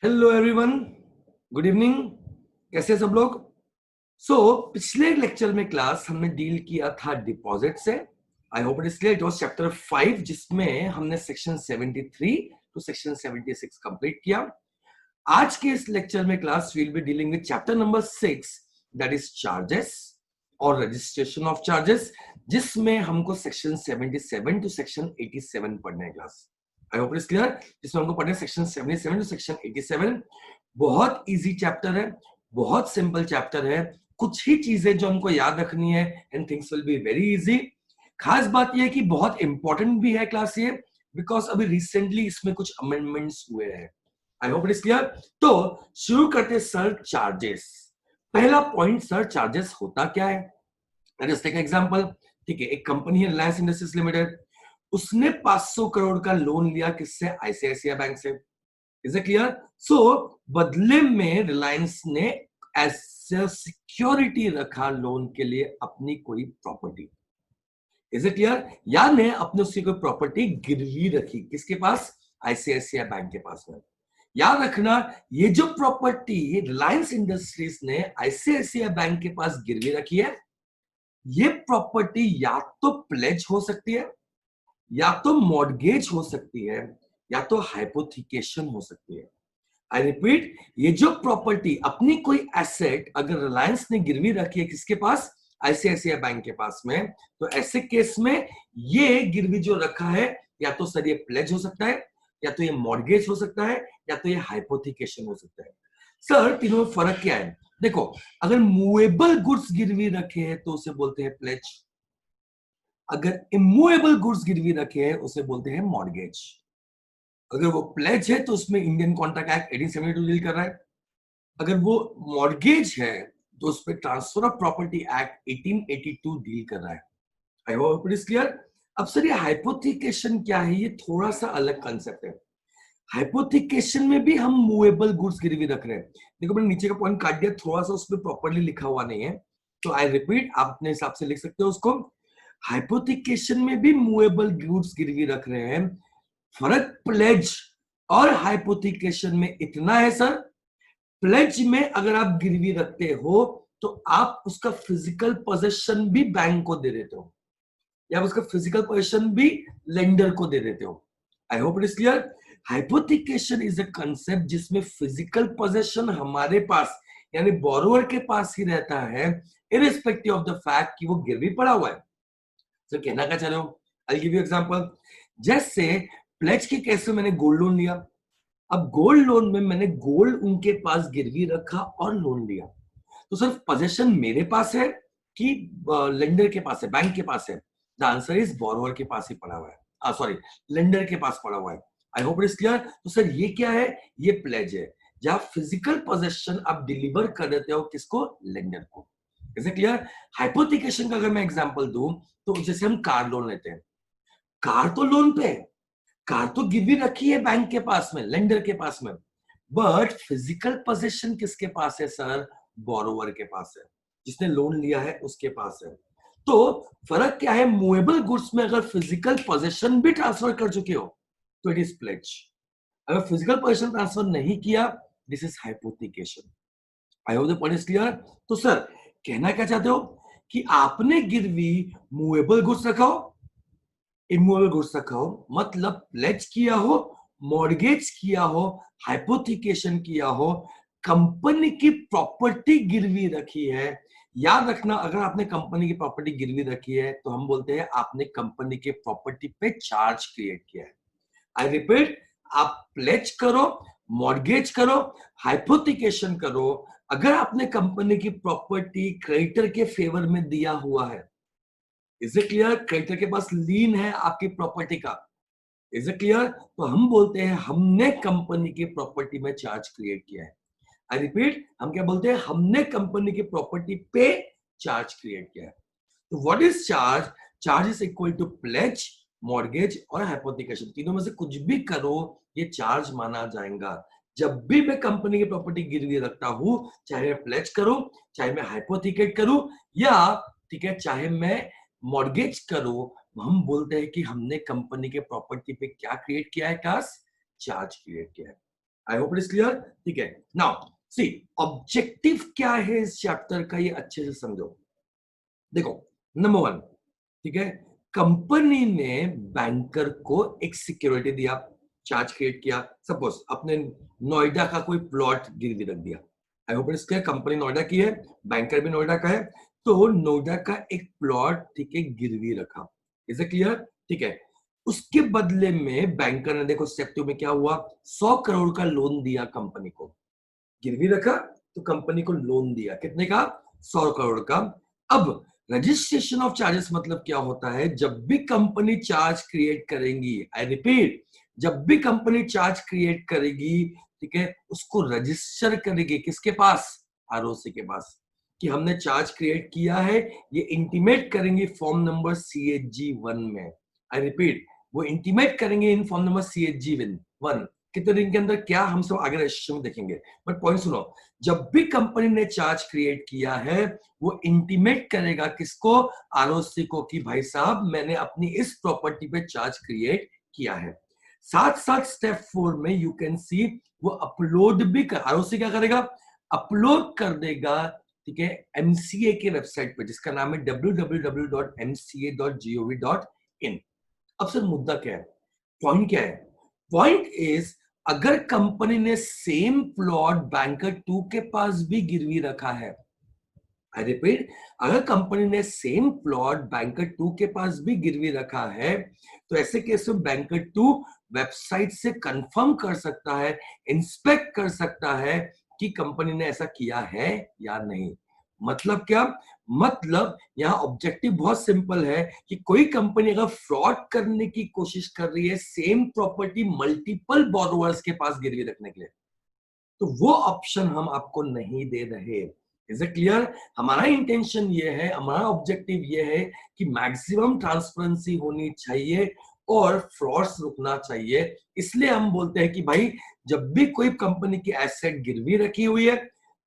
Hello everyone, good evening. कैसे हैं सब लोग? पिछले लेक्चर में क्लास हमने डील किया था डिपॉजिट से। आई hope it is clear. It was chapter 5 जिसमें हमने सेक्शन 73 टू सेक्शन 76 कंप्लीट किया। आज के इस लेक्चर में class will be dealing with chapter number 6, that is charges और रजिस्ट्रेशन ऑफ चार्जेस, जिसमें हमको सेक्शन 77 टू सेक्शन 87 पढ़ना है class. I hope it is clear. जिसमें हमको पढ़ना है सेक्शन 77 टू सेक्शन 87। बहुत इजी चैप्टर है, बहुत सिंपल चैप्टर है। कुछ ही चीजें जो हमको याद रखनी है and things will be very easy. खास बात यह है कि बहुत इंपॉर्टेंट भी है क्लास ये, बिकॉज अभी रिसेंटली इसमें कुछ अमेंडमेंट्स हुए हैं। I hope it is clear. तो शुरू करते सर चार्जेस। पहला पॉइंट, सर चार्जेस होता क्या है? Let's take example. ठीक है, एक कंपनी है रिलायंस इंडस्ट्रीज लिमिटेड। उसने 500 करोड़ का लोन लिया किससे? आईसीआईसीआई बैंक से। Is it clear? सो बदले में रिलायंस ने एज सिक्योरिटी रखा लोन के लिए अपनी कोई प्रॉपर्टी। Is it clear? यानी अपने उसकी कोई प्रॉपर्टी गिरवी रखी किसके पास? आईसीआईसीआई बैंक के पास में। याद रखना, ये जो प्रॉपर्टी रिलायंस इंडस्ट्रीज ने आईसीआईसीआई बैंक के पास गिरवी रखी है, ये प्रॉपर्टी या तो प्लेज हो सकती है, या तो मॉर्गेज हो सकती है, या तो हाइपोथिकेशन हो सकती है। आई रिपीट, ये जो प्रॉपर्टी अपनी कोई एसेट अगर रिलायंस ने गिरवी रखी है किसके पास? आईसीआईसीआई बैंक के पास में, तो ऐसे केस में ये गिरवी जो रखा है, या तो सर ये प्लेज हो सकता है, या तो ये मॉर्गेज हो सकता है, या तो ये हाइपोथिकेशन हो सकता है। सर तीनों में फर्क क्या है? देखो, अगर मूवेबल गुड्स गिरवी रखे हैं तो उसे बोलते हैं प्लेज। अगर इमूवेबल गुड्स गिरवी रखे हैं उसे बोलते हैं मॉर्गेज। अगर वो प्लेज है तो उसमें इंडियन कॉन्ट्रैक्ट एक्ट 1872 डील कर रहा है। अगर वो मॉर्गेज है तो उस पर transfer of property act 1882 deal कर रहा है। I hope it is clear. अब सर ये हाइपोथिकेशन क्या है? ये थोड़ा सा अलग कंसेप्ट है। हाइपोथिकेशन में भी हम मूवेबल गुड्स गिरवी रख रहे हैं। देखो मैंने नीचे का पॉइंट काट दिया, थोड़ा सा उसमें प्रॉपर्ली लिखा हुआ नहीं है, तो आई रिपीट, आप अपने हिसाब से लिख सकते हो उसको। हाइपोथिकेशन में भी मूवेबल गुड्स गिरवी रख रहे हैं। फर्क प्लेज और हाइपोथिकेशन में इतना है सर, प्लेज में अगर आप गिरवी रखते हो तो आप उसका फिजिकल पोजेशन भी बैंक को दे देते हो, या उसका फिजिकल पोजेशन भी लेंडर को दे देते हो। आई hope it is clear. Hypothecation is a concept जिसमें फिजिकल पोजेशन हमारे पास यानी बोरोवर के पास ही रहता है, इरिस्पेक्टिव ऑफ द फैक्ट कि वो गिरवी पड़ा हुआ है। तो कहना क्या चाह रहे हो? I give you example. जैसे प्लेज के केस में मैंने गोल्ड लोन लिया। अब गोल्ड लोन में मैंने गोल्ड उनके पास गिरवी रखा और लोन लिया, तो सिर्फ पोजेशन मेरे पास है कि लेंडर के पास है, बैंक के पास है? द आंसर इज बोरोवर के पास ही पड़ा हुआ है, सॉरी, लेंडर के पास पड़ा हुआ है। I hope it is clear. तो सर ये क्या है? ये प्लेज है, जहां फिजिकल पोजेशन आप डिलीवर कर देते हो किसको? लेंडर को। Is it clear? हाइपोथिकेशन का अगर मैं एग्जांपल दूं, तो जैसे हम कार लोन लेते हैं, कार तो लोन पे है, कार तो गिरवी रखी है बैंक के पास में, लेंडर के पास में, बट फिजिकल पोजीशन किसके पास है सर? बोरोवर के पास है, जिसने लोन लिया है उसके पास है। तो फर्क क्या है? मूवेबल गुड्स में अगर फिजिकल पोजीशन भी ट्रांसफर कर चुके हो तो इट इज प्लेज। अगर फिजिकल पोजीशन ट्रांसफर नहीं किया, this is hypothecation. I hope the point is clear. तो सर कहना क्या चाहते हो कि आपने गिरवी मूवेबल गुड्स रखा हो, इमूवेबल गुड्स रखा हो, मतलब प्लेज किया हो, मॉर्गेज किया हो, हाइपोथिकेशन किया हो, कंपनी की प्रॉपर्टी गिरवी रखी है। याद रखना, अगर आपने कंपनी की प्रॉपर्टी गिरवी रखी है तो हम बोलते हैं आपने कंपनी के प्रॉपर्टी पे चार्ज क्रिएट किया है। आई रिपीट, आप प्लेज करो, मॉर्गेज करो, हाइपोथिकेशन करो, अगर आपने कंपनी की प्रॉपर्टी क्रेडिटर के फेवर में दिया हुआ है, इज इट क्लियर? क्रेडिटर के पास लीन है आपकी प्रॉपर्टी का, इज इट क्लियर? तो हम बोलते हैं हमने कंपनी की प्रॉपर्टी में चार्ज क्रिएट किया है। आई रिपीट, हम क्या बोलते हैं? हमने कंपनी की प्रॉपर्टी पे चार्ज क्रिएट किया है। तो what is charge? Charge is equal to pledge, mortgage और हाइपोथिकेशन। तीनों में से कुछ भी करो, ये चार्ज माना जाएगा। जब भी मैं कंपनी की प्रॉपर्टी गिरवी रखता हूं, चाहे मैं प्लेज करूं, चाहे मैं हाइपोथिकेट करूं, या ठीक है चाहे मैं मॉर्गेज करूं, हम बोलते हैं कि हमने कंपनी के प्रॉपर्टी पे क्या क्रिएट किया है? क्लास चार्ज क्रिएट किया है। I hope it is clear. ठीक है, नाउ सी ऑब्जेक्टिव क्या है इस चैप्टर का, ये अच्छे से समझो। देखो, नंबर वन, ठीक है, कंपनी ने बैंकर को एक सिक्योरिटी दिया, चार्ज क्रिएट किया। सपोज अपने नोएडा का कोई प्लॉट गिरवी रख दिया। I hope it's clear, company Noida की है, बैंकर भी नोएडा का है, तो नोएडा का एक प्लॉट, ठीक है, गिरवी रखा। Is it clear? ठीक है, उसके बदले में बैंकर ने, देखो स्टेप 2 में क्या हुआ, 100 करोड़ का लोन दिया कंपनी को। गिरवी रखा तो कंपनी को लोन दिया, कितने का? 100 करोड़ का। अब रजिस्ट्रेशन ऑफ चार्जेस मतलब क्या होता है, जब भी कंपनी चार्ज क्रिएट करेगी, आई रिपीट, जब भी कंपनी चार्ज क्रिएट करेगी, ठीक है, उसको रजिस्टर करेगी किसके पास? आरओसी के पास, कि हमने चार्ज क्रिएट किया है। ये इंटीमेट करेंगे फॉर्म नंबर CHG 1 में। आई रिपीट, वो इंटीमेट करेंगे इन फॉर्म नंबर CHG 1। कितने दिन के अंदर, क्या हम सब आगे रजिस्ट्रेशन में देखेंगे, बट पॉइंट सुनो, जब भी कंपनी ने चार्ज क्रिएट किया है, वो इंटीमेट करेगा किसको? आरओसी को, कि भाई साहब मैंने अपनी इस प्रॉपर्टी पे चार्ज क्रिएट किया है। साथ साथ स्टेप 4 में यू कैन सी, वो अपलोड भी कर, आरओसी क्या करेगा? अपलोड कर देगा, ठीक है, एमसीए के वेबसाइट पे, जिसका नाम है www.mca.gov.in। अब सर मुद्दा क्या है, पॉइंट क्या है? पॉइंट इज, अगर कंपनी ने सेम प्लॉट बैंकर 2 के पास भी गिरवी रखा है, आई रिपीट, अगर कंपनी ने सेम प्लॉट बैंकर 2 के पास भी गिरवी रखा है, तो ऐसे केस में बैंकर 2 वेबसाइट से कंफर्म कर सकता है, इंस्पेक्ट कर सकता है कि कंपनी ने ऐसा किया है या नहीं। मतलब क्या? मतलब यहां ऑब्जेक्टिव बहुत सिंपल है, कि कोई कंपनी अगर फ्रॉड करने की कोशिश कर रही है सेम प्रॉपर्टी मल्टीपल बोरोवर्स के पास गिरवी रखने के लिए, तो वो ऑप्शन हम आपको नहीं दे रहे। Is it clear? हमारा इंटेंशन ये है, हमारा ऑब्जेक्टिव ये है कि मैक्सिमम ट्रांसपेरेंसी होनी चाहिए और फ्रॉड्स रुकना चाहिए। इसलिए हम बोलते हैं कि भाई, जब भी कोई कंपनी की एसेट गिरवी रखी हुई है,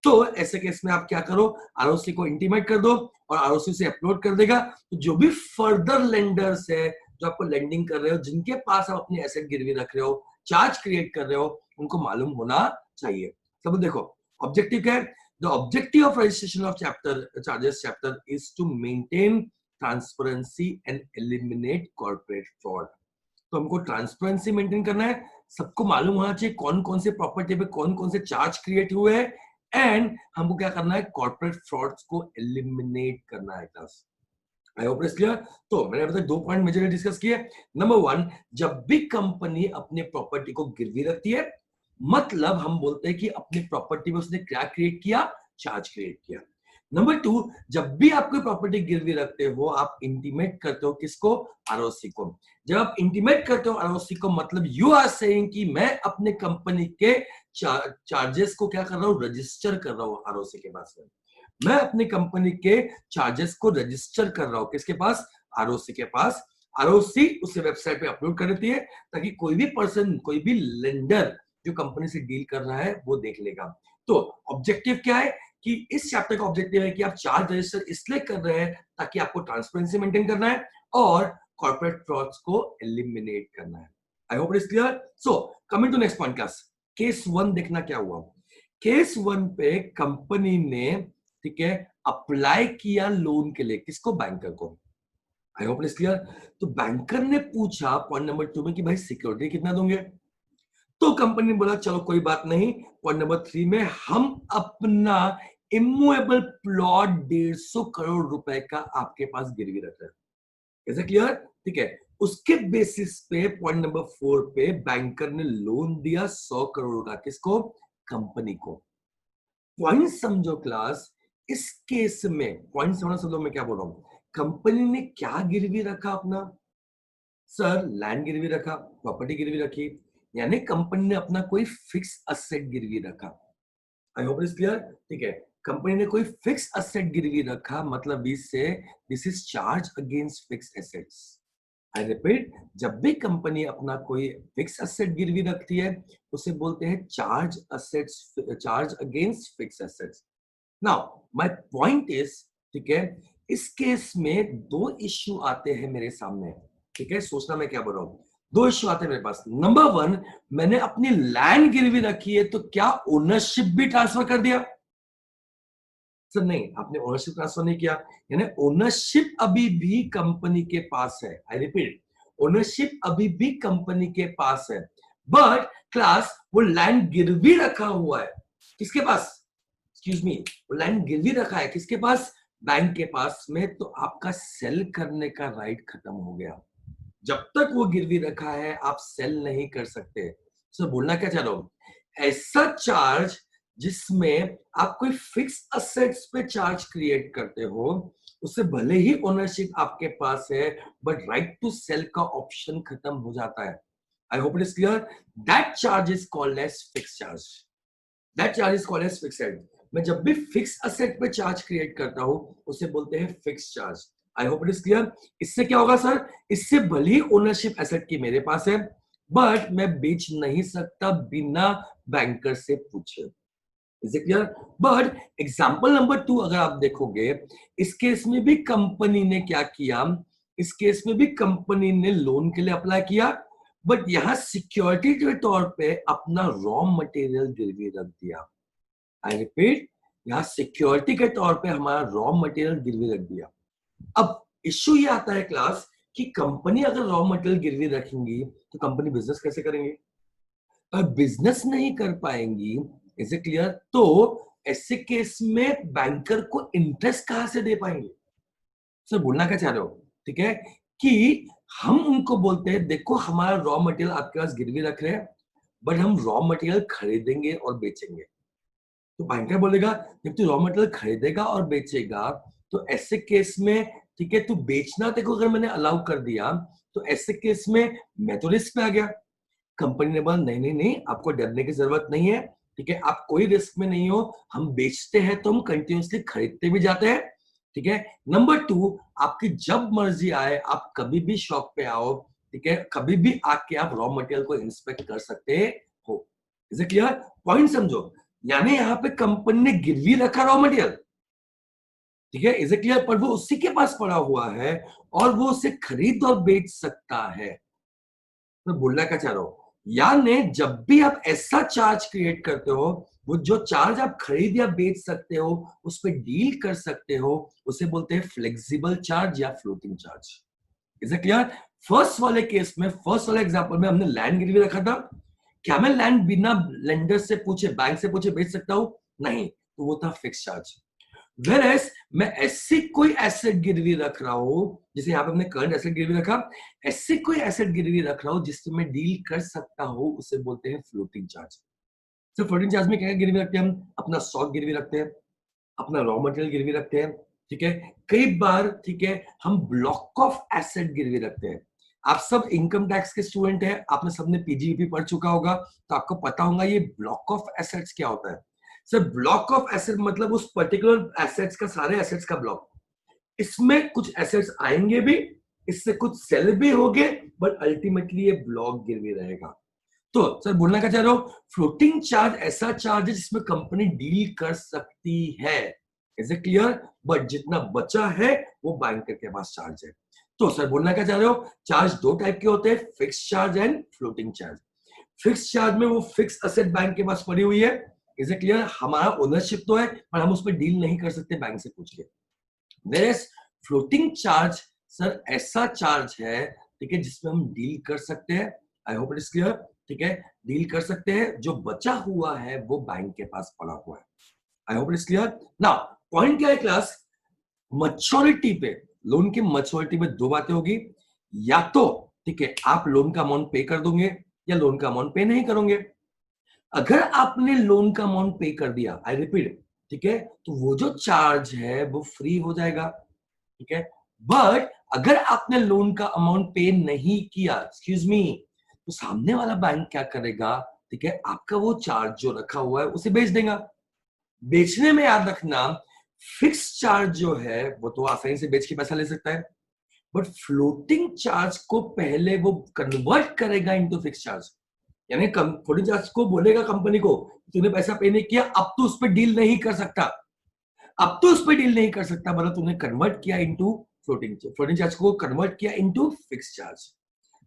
तो ऐसे केस में आप क्या करो, आरओसी को इंटीमेट कर दो और आरओसी से अपलोड कर देगा। तो जो भी फर्दर लेंडर्स है, जो आपको लेंडिंग कर रहे हो, जिनके पास आप अपनी एसेट गिरवी रख रहे हो, चार्ज क्रिएट कर रहे हो, उनको मालूम होना चाहिए। सब देखो, ऑब्जेक्टिव क्या है? The objective of registration of chapter charges chapter is to maintain transparency and eliminate corporate fraud. तो हमको ट्रांसपेरेंसी मेंटेन करना है, सबको मालूम होना चाहिए कौन कौन से प्रॉपर्टी पे कौन कौन से चार्ज क्रिएट हुए हैं, एंड हमको क्या करना है, कॉर्पोरेट फ्रॉड्स को एलिमिनेट करना है class. I hope it's clear. तो मैंने अभी तक 2 पॉइंट मेजरली डिस्कस किए। नंबर 1, जब भी कंपनी अपने प्रॉपर्टी को गिरवी रखती है, मतलब हम बोलते हैं कि अपनी प्रॉपर्टी में उसने क्या क्रिएट किया? चार्ज क्रिएट किया। नंबर 2, जब भी आप कोई प्रॉपर्टी गिरवी रखते हो, आप इंटीमेट करते हो किसको? आरओसी को। जब आप इंटीमेट करते हो आरओसी को, मतलब यू आर सेइंग कि मैं अपने कंपनी के चार्जेस को क्या कर रहा हूं? रजिस्टर कर रहा हूं आरओसी के पास में। मैं अपनी कंपनी के चार्जेस को रजिस्टर कर रहा हूं किसके पास? आरओसी के पास। आरओसी उसे वेबसाइट पे अपलोड कर देती है, ताकि कोई भी पर्सन, कोई भी लेंडर जो कंपनी से डील कर रहा है, वो देख लेगा। तो ऑब्जेक्टिव क्या है, कि इस चैप्टर का ऑब्जेक्टिव है कि आप चार्ज रजिस्टर इसलिए कर रहे हैं ताकि आपको ट्रांसपेरेंसी मेंटेन करना है और कॉर्पोरेट फ्रॉड्स को एलिमिनेट करना है। I hope it is clear. So coming to next point class, case 1 देखना क्या हुआ। केस 1 पे कंपनी ने, ठीक है, अप्लाई किया लोन के लिए, किसको? बैंकर को। आई होप इट इज क्लियर। तो बैंकर ने पूछा पॉइंट नंबर 2 में कि भाई सिक्योरिटी कितना दोगे? तो कंपनी ने बोला चलो कोई बात नहीं, पॉइंट नंबर 3 में हम अपना इमूवेबल प्लॉट 150 करोड़ रुपए का आपके पास गिरवी रख रहे हैं। कैसे क्लियर? ठीक है, उसके बेसिस पे पॉइंट नंबर 4 पे बैंकर ने लोन दिया 100 करोड़ का, किसको? कंपनी को। पॉइंट समझो क्लास, इस केस में पॉइंट समझो मैं क्या बोल रहा हूं, कंपनी ने क्या गिरवी रखा अपना? सर लैंड गिरवी रखा, प्रॉपर्टी गिरवी रखी, यानी कंपनी ने अपना कोई फिक्स असेट गिरवी रखा। I hope is clear. ठीक है, कंपनी ने कोई फिक्स असेट गिरवी रखा, मतलब this is charge against fix assets. I repeat, जब भी कंपनी अपना कोई फिक्स असेट गिरवी रखती है, उसे बोलते हैं charge assets, charge against fix assets. Now my point is, ठीक है, इस केस में 2 इश्यू आते हैं मेरे सामने। ठीक है, सोचना मैं क्या बोल रहा हूं। दो इश्यू आते हैं मेरे पास। नंबर वन, मैंने अपनी लैंड गिरवी रखी है, तो क्या ओनरशिप भी ट्रांसफर कर दिया? सर नहीं, आपने ओनरशिप ट्रांसफर नहीं किया, यानी ओनरशिप अभी भी कंपनी के पास है। आई रिपीट, ओनरशिप अभी भी कंपनी के पास है, बट क्लास वो लैंड गिरवी रखा हुआ है किसके पास? एक्सक्यूज मी, वो लैंड गिरवी रखा है किसके पास? बैंक के पास में। तो आपका सेल करने का राइट खत्म हो गया। जब तक वो गिरवी रखा है आप सेल नहीं कर सकते। सो बोलना क्या चाह रहा हूं, ऐसा चार्ज जिसमें आप कोई फिक्स असेट्स पे चार्ज क्रिएट करते हो, उससे भले ही ओनरशिप आपके पास है, बट राइट टू सेल का ऑप्शन खत्म हो जाता है। I hope it is clear. That charge is called as fix charge. That charge is called as fix. मैं जब भी फिक्स असेट पे चार्ज क्रिएट करता हूं, उसे बोलते हैं fix charge. I hope it is clear. इससे क्या होगा सर, इससे भली ओनरशिप एसेट की मेरे पास है, बट मैं बेच नहीं सकता बिना बैंकर से पूछे। Is it clear? But example number 2 अगर आप देखोगे, इस केस में भी कंपनी ने क्या किया, इस केस में भी कंपनी ने लोन के लिए अप्लाई किया, बट यहां सिक्योरिटी के तौर पे अपना रॉ मटेरियल गिरवी रख दिया। आई रिपीट, यहां सिक्योरिटी के तौर पे हमारा रॉ मटेरियल गिरवी रख दिया। अब इश्यू ये आता है क्लास कि कंपनी अगर रॉ मटेरियल गिरवी रखेंगी तो कंपनी बिजनेस कैसे करेंगे? और बिजनेस नहीं कर पाएंगी, इज इट क्लियर, तो ऐसे केस में बैंकर को इंटरेस्ट कहां से दे पाएंगे? सर बोलना क्या चाह रहे हो, ठीक है, कि हम उनको बोलते हैं देखो हमारा रॉ मटेरियल आपके पास गिरवी रख रहे हैं, बट हम रॉ मटेरियल खरीदेंगे और बेचेंगे। तो बैंकर बोलेगा जब तू रॉ मटेरियल खरीदेगा और बेचेगा, तो ऐसे केस में ठीक है, तू बेचना तेरे को अगर मैंने अलाउ कर दिया, तो ऐसे केस में मैं तो रिस्क पे आ गया। कंपनी ने बोला नहीं नहीं नहीं, आपको डरने की जरूरत नहीं है, ठीक है, आप कोई रिस्क में नहीं हो, हम बेचते हैं तो हम कंटिन्यूसली खरीदते भी जाते हैं, ठीक है। नंबर 2, आपकी जब मर्जी आए आप कभी भी शॉप पे आओ, ठीक है, कभी भी आके आप रॉ मटेरियल को इंस्पेक्ट कर सकते हो। Is it clear? पॉइंट समझो, यानी यहाँ पे कंपनी ने गिरवी रखा रॉ मटेरियल, ठीक है, इज इट क्लियर, पर वो उसी के पास पड़ा हुआ है और वो उसे खरीद और बेच सकता है। मैं बोलना क्या चाह रहा हूं, यानी जब भी आप ऐसा चार्ज क्रिएट करते हो, वो जो चार्ज आप खरीद या बेच सकते हो, उस पर डील कर सकते हो, उसे बोलते हैं फ्लेक्सिबल चार्ज या floating charge. Is it clear? First वाले केस में, फर्स्ट वाले एग्जांपल में हमने लैंड गिरवी रखा था, क्या मैं लैंड बिना लेंडर से पूछे, बैंक से पूछे बेच सकता हूं? नहीं, तो वो था फिक्स चार्ज। Whereas, मैं ऐसी कोई एसेट गिरवी रख रहा हूं, जैसे यहाँ पे हमने करंट एसेट गिरवी रखा, ऐसी कोई एसेट गिरवी रख रहा हूं जिससे मैं डील कर सकता हूं, उसे बोलते हैं फ्लोटिंग चार्ज। तो फ्लोटिंग चार्ज में क्या गिरवी रखते हैं हम? अपना स्टॉक गिरवी रखते हैं, अपना रॉ मटेरियल गिरवी रखते हैं, ठीक है। कई बार ठीक है हम ब्लॉक ऑफ एसेट गिरवी रखते हैं। आप सब इनकम टैक्स के स्टूडेंट हैं, आपने सबने पीजीबीपी पढ़ चुका होगा, तो आपको पता होगा ये ब्लॉक ऑफ एसेट्स क्या होता है। सर ब्लॉक ऑफ एसेट मतलब उस पर्टिकुलर एसेट्स का, सारे एसेट्स का ब्लॉक। इसमें कुछ एसेट्स आएंगे भी, इससे कुछ सेल भी होंगे, बट अल्टीमेटली ये ब्लॉक गिरवी रहेगा। तो सर बोलना क्या चाह रहा हूं, फ्लोटिंग चार्ज ऐसा चार्ज है जिसमें कंपनी डील कर सकती है। Is it clear? बट जितना बचा है वो बैंकर के पास चार्ज है। तो सर बोलना क्या चाह रहे हो, चार्ज दो टाइप के होते हैं, fix charge and floating charge. Fix charge में वो फिक्स असेट बैंक के पास पड़ी हुई है, इज इट क्लियर, हमारा ओनरशिप तो है पर हम उस पर डील नहीं कर सकते बैंक से पूछ के। वेयरएज फ्लोटिंग चार्ज सर ऐसा चार्ज है, ठीक है, जिसमें हम डील कर सकते हैं। I hope it is clear, ठीक है, डील कर सकते हैं, जो बचा हुआ है वो बैंक के पास पड़ा हुआ है। I hope it is clear. Now point क्या है क्लास, मैच्योरिटी पे, लोन की मैच्योरिटी में दो बातें होगी, या तो ठीक है आप लोन का अमाउंट पे कर दोगे या लोन का अमाउंट पे नहीं करोगे। अगर आपने लोन का अमाउंट पे कर दिया, आई रिपीट, ठीक है, तो वो जो चार्ज है वो फ्री हो जाएगा, ठीक है। बट अगर आपने लोन का अमाउंट पे नहीं किया, एक्सक्यूज मी, तो सामने वाला बैंक क्या करेगा, ठीक है, आपका वो चार्ज जो रखा हुआ है उसे बेच देगा। बेचने में याद रखना, फिक्स चार्ज जो है वो तो आसानी से बेच के पैसा ले सकता है, बट फ्लोटिंग चार्ज को पहले वो कन्वर्ट करेगा इनटू फिक्स चार्ज। यानी फ्लोटिंग चार्ज को बोलेगा कंपनी को तूने पैसा पे नहीं किया, अब तो उस पर डील नहीं कर सकता, अब तो उस पर डील नहीं कर सकता, मतलब तूने कन्वर्ट किया इनटू फ्लोटिंग चार्ज को कन्वर्ट किया into fix charge.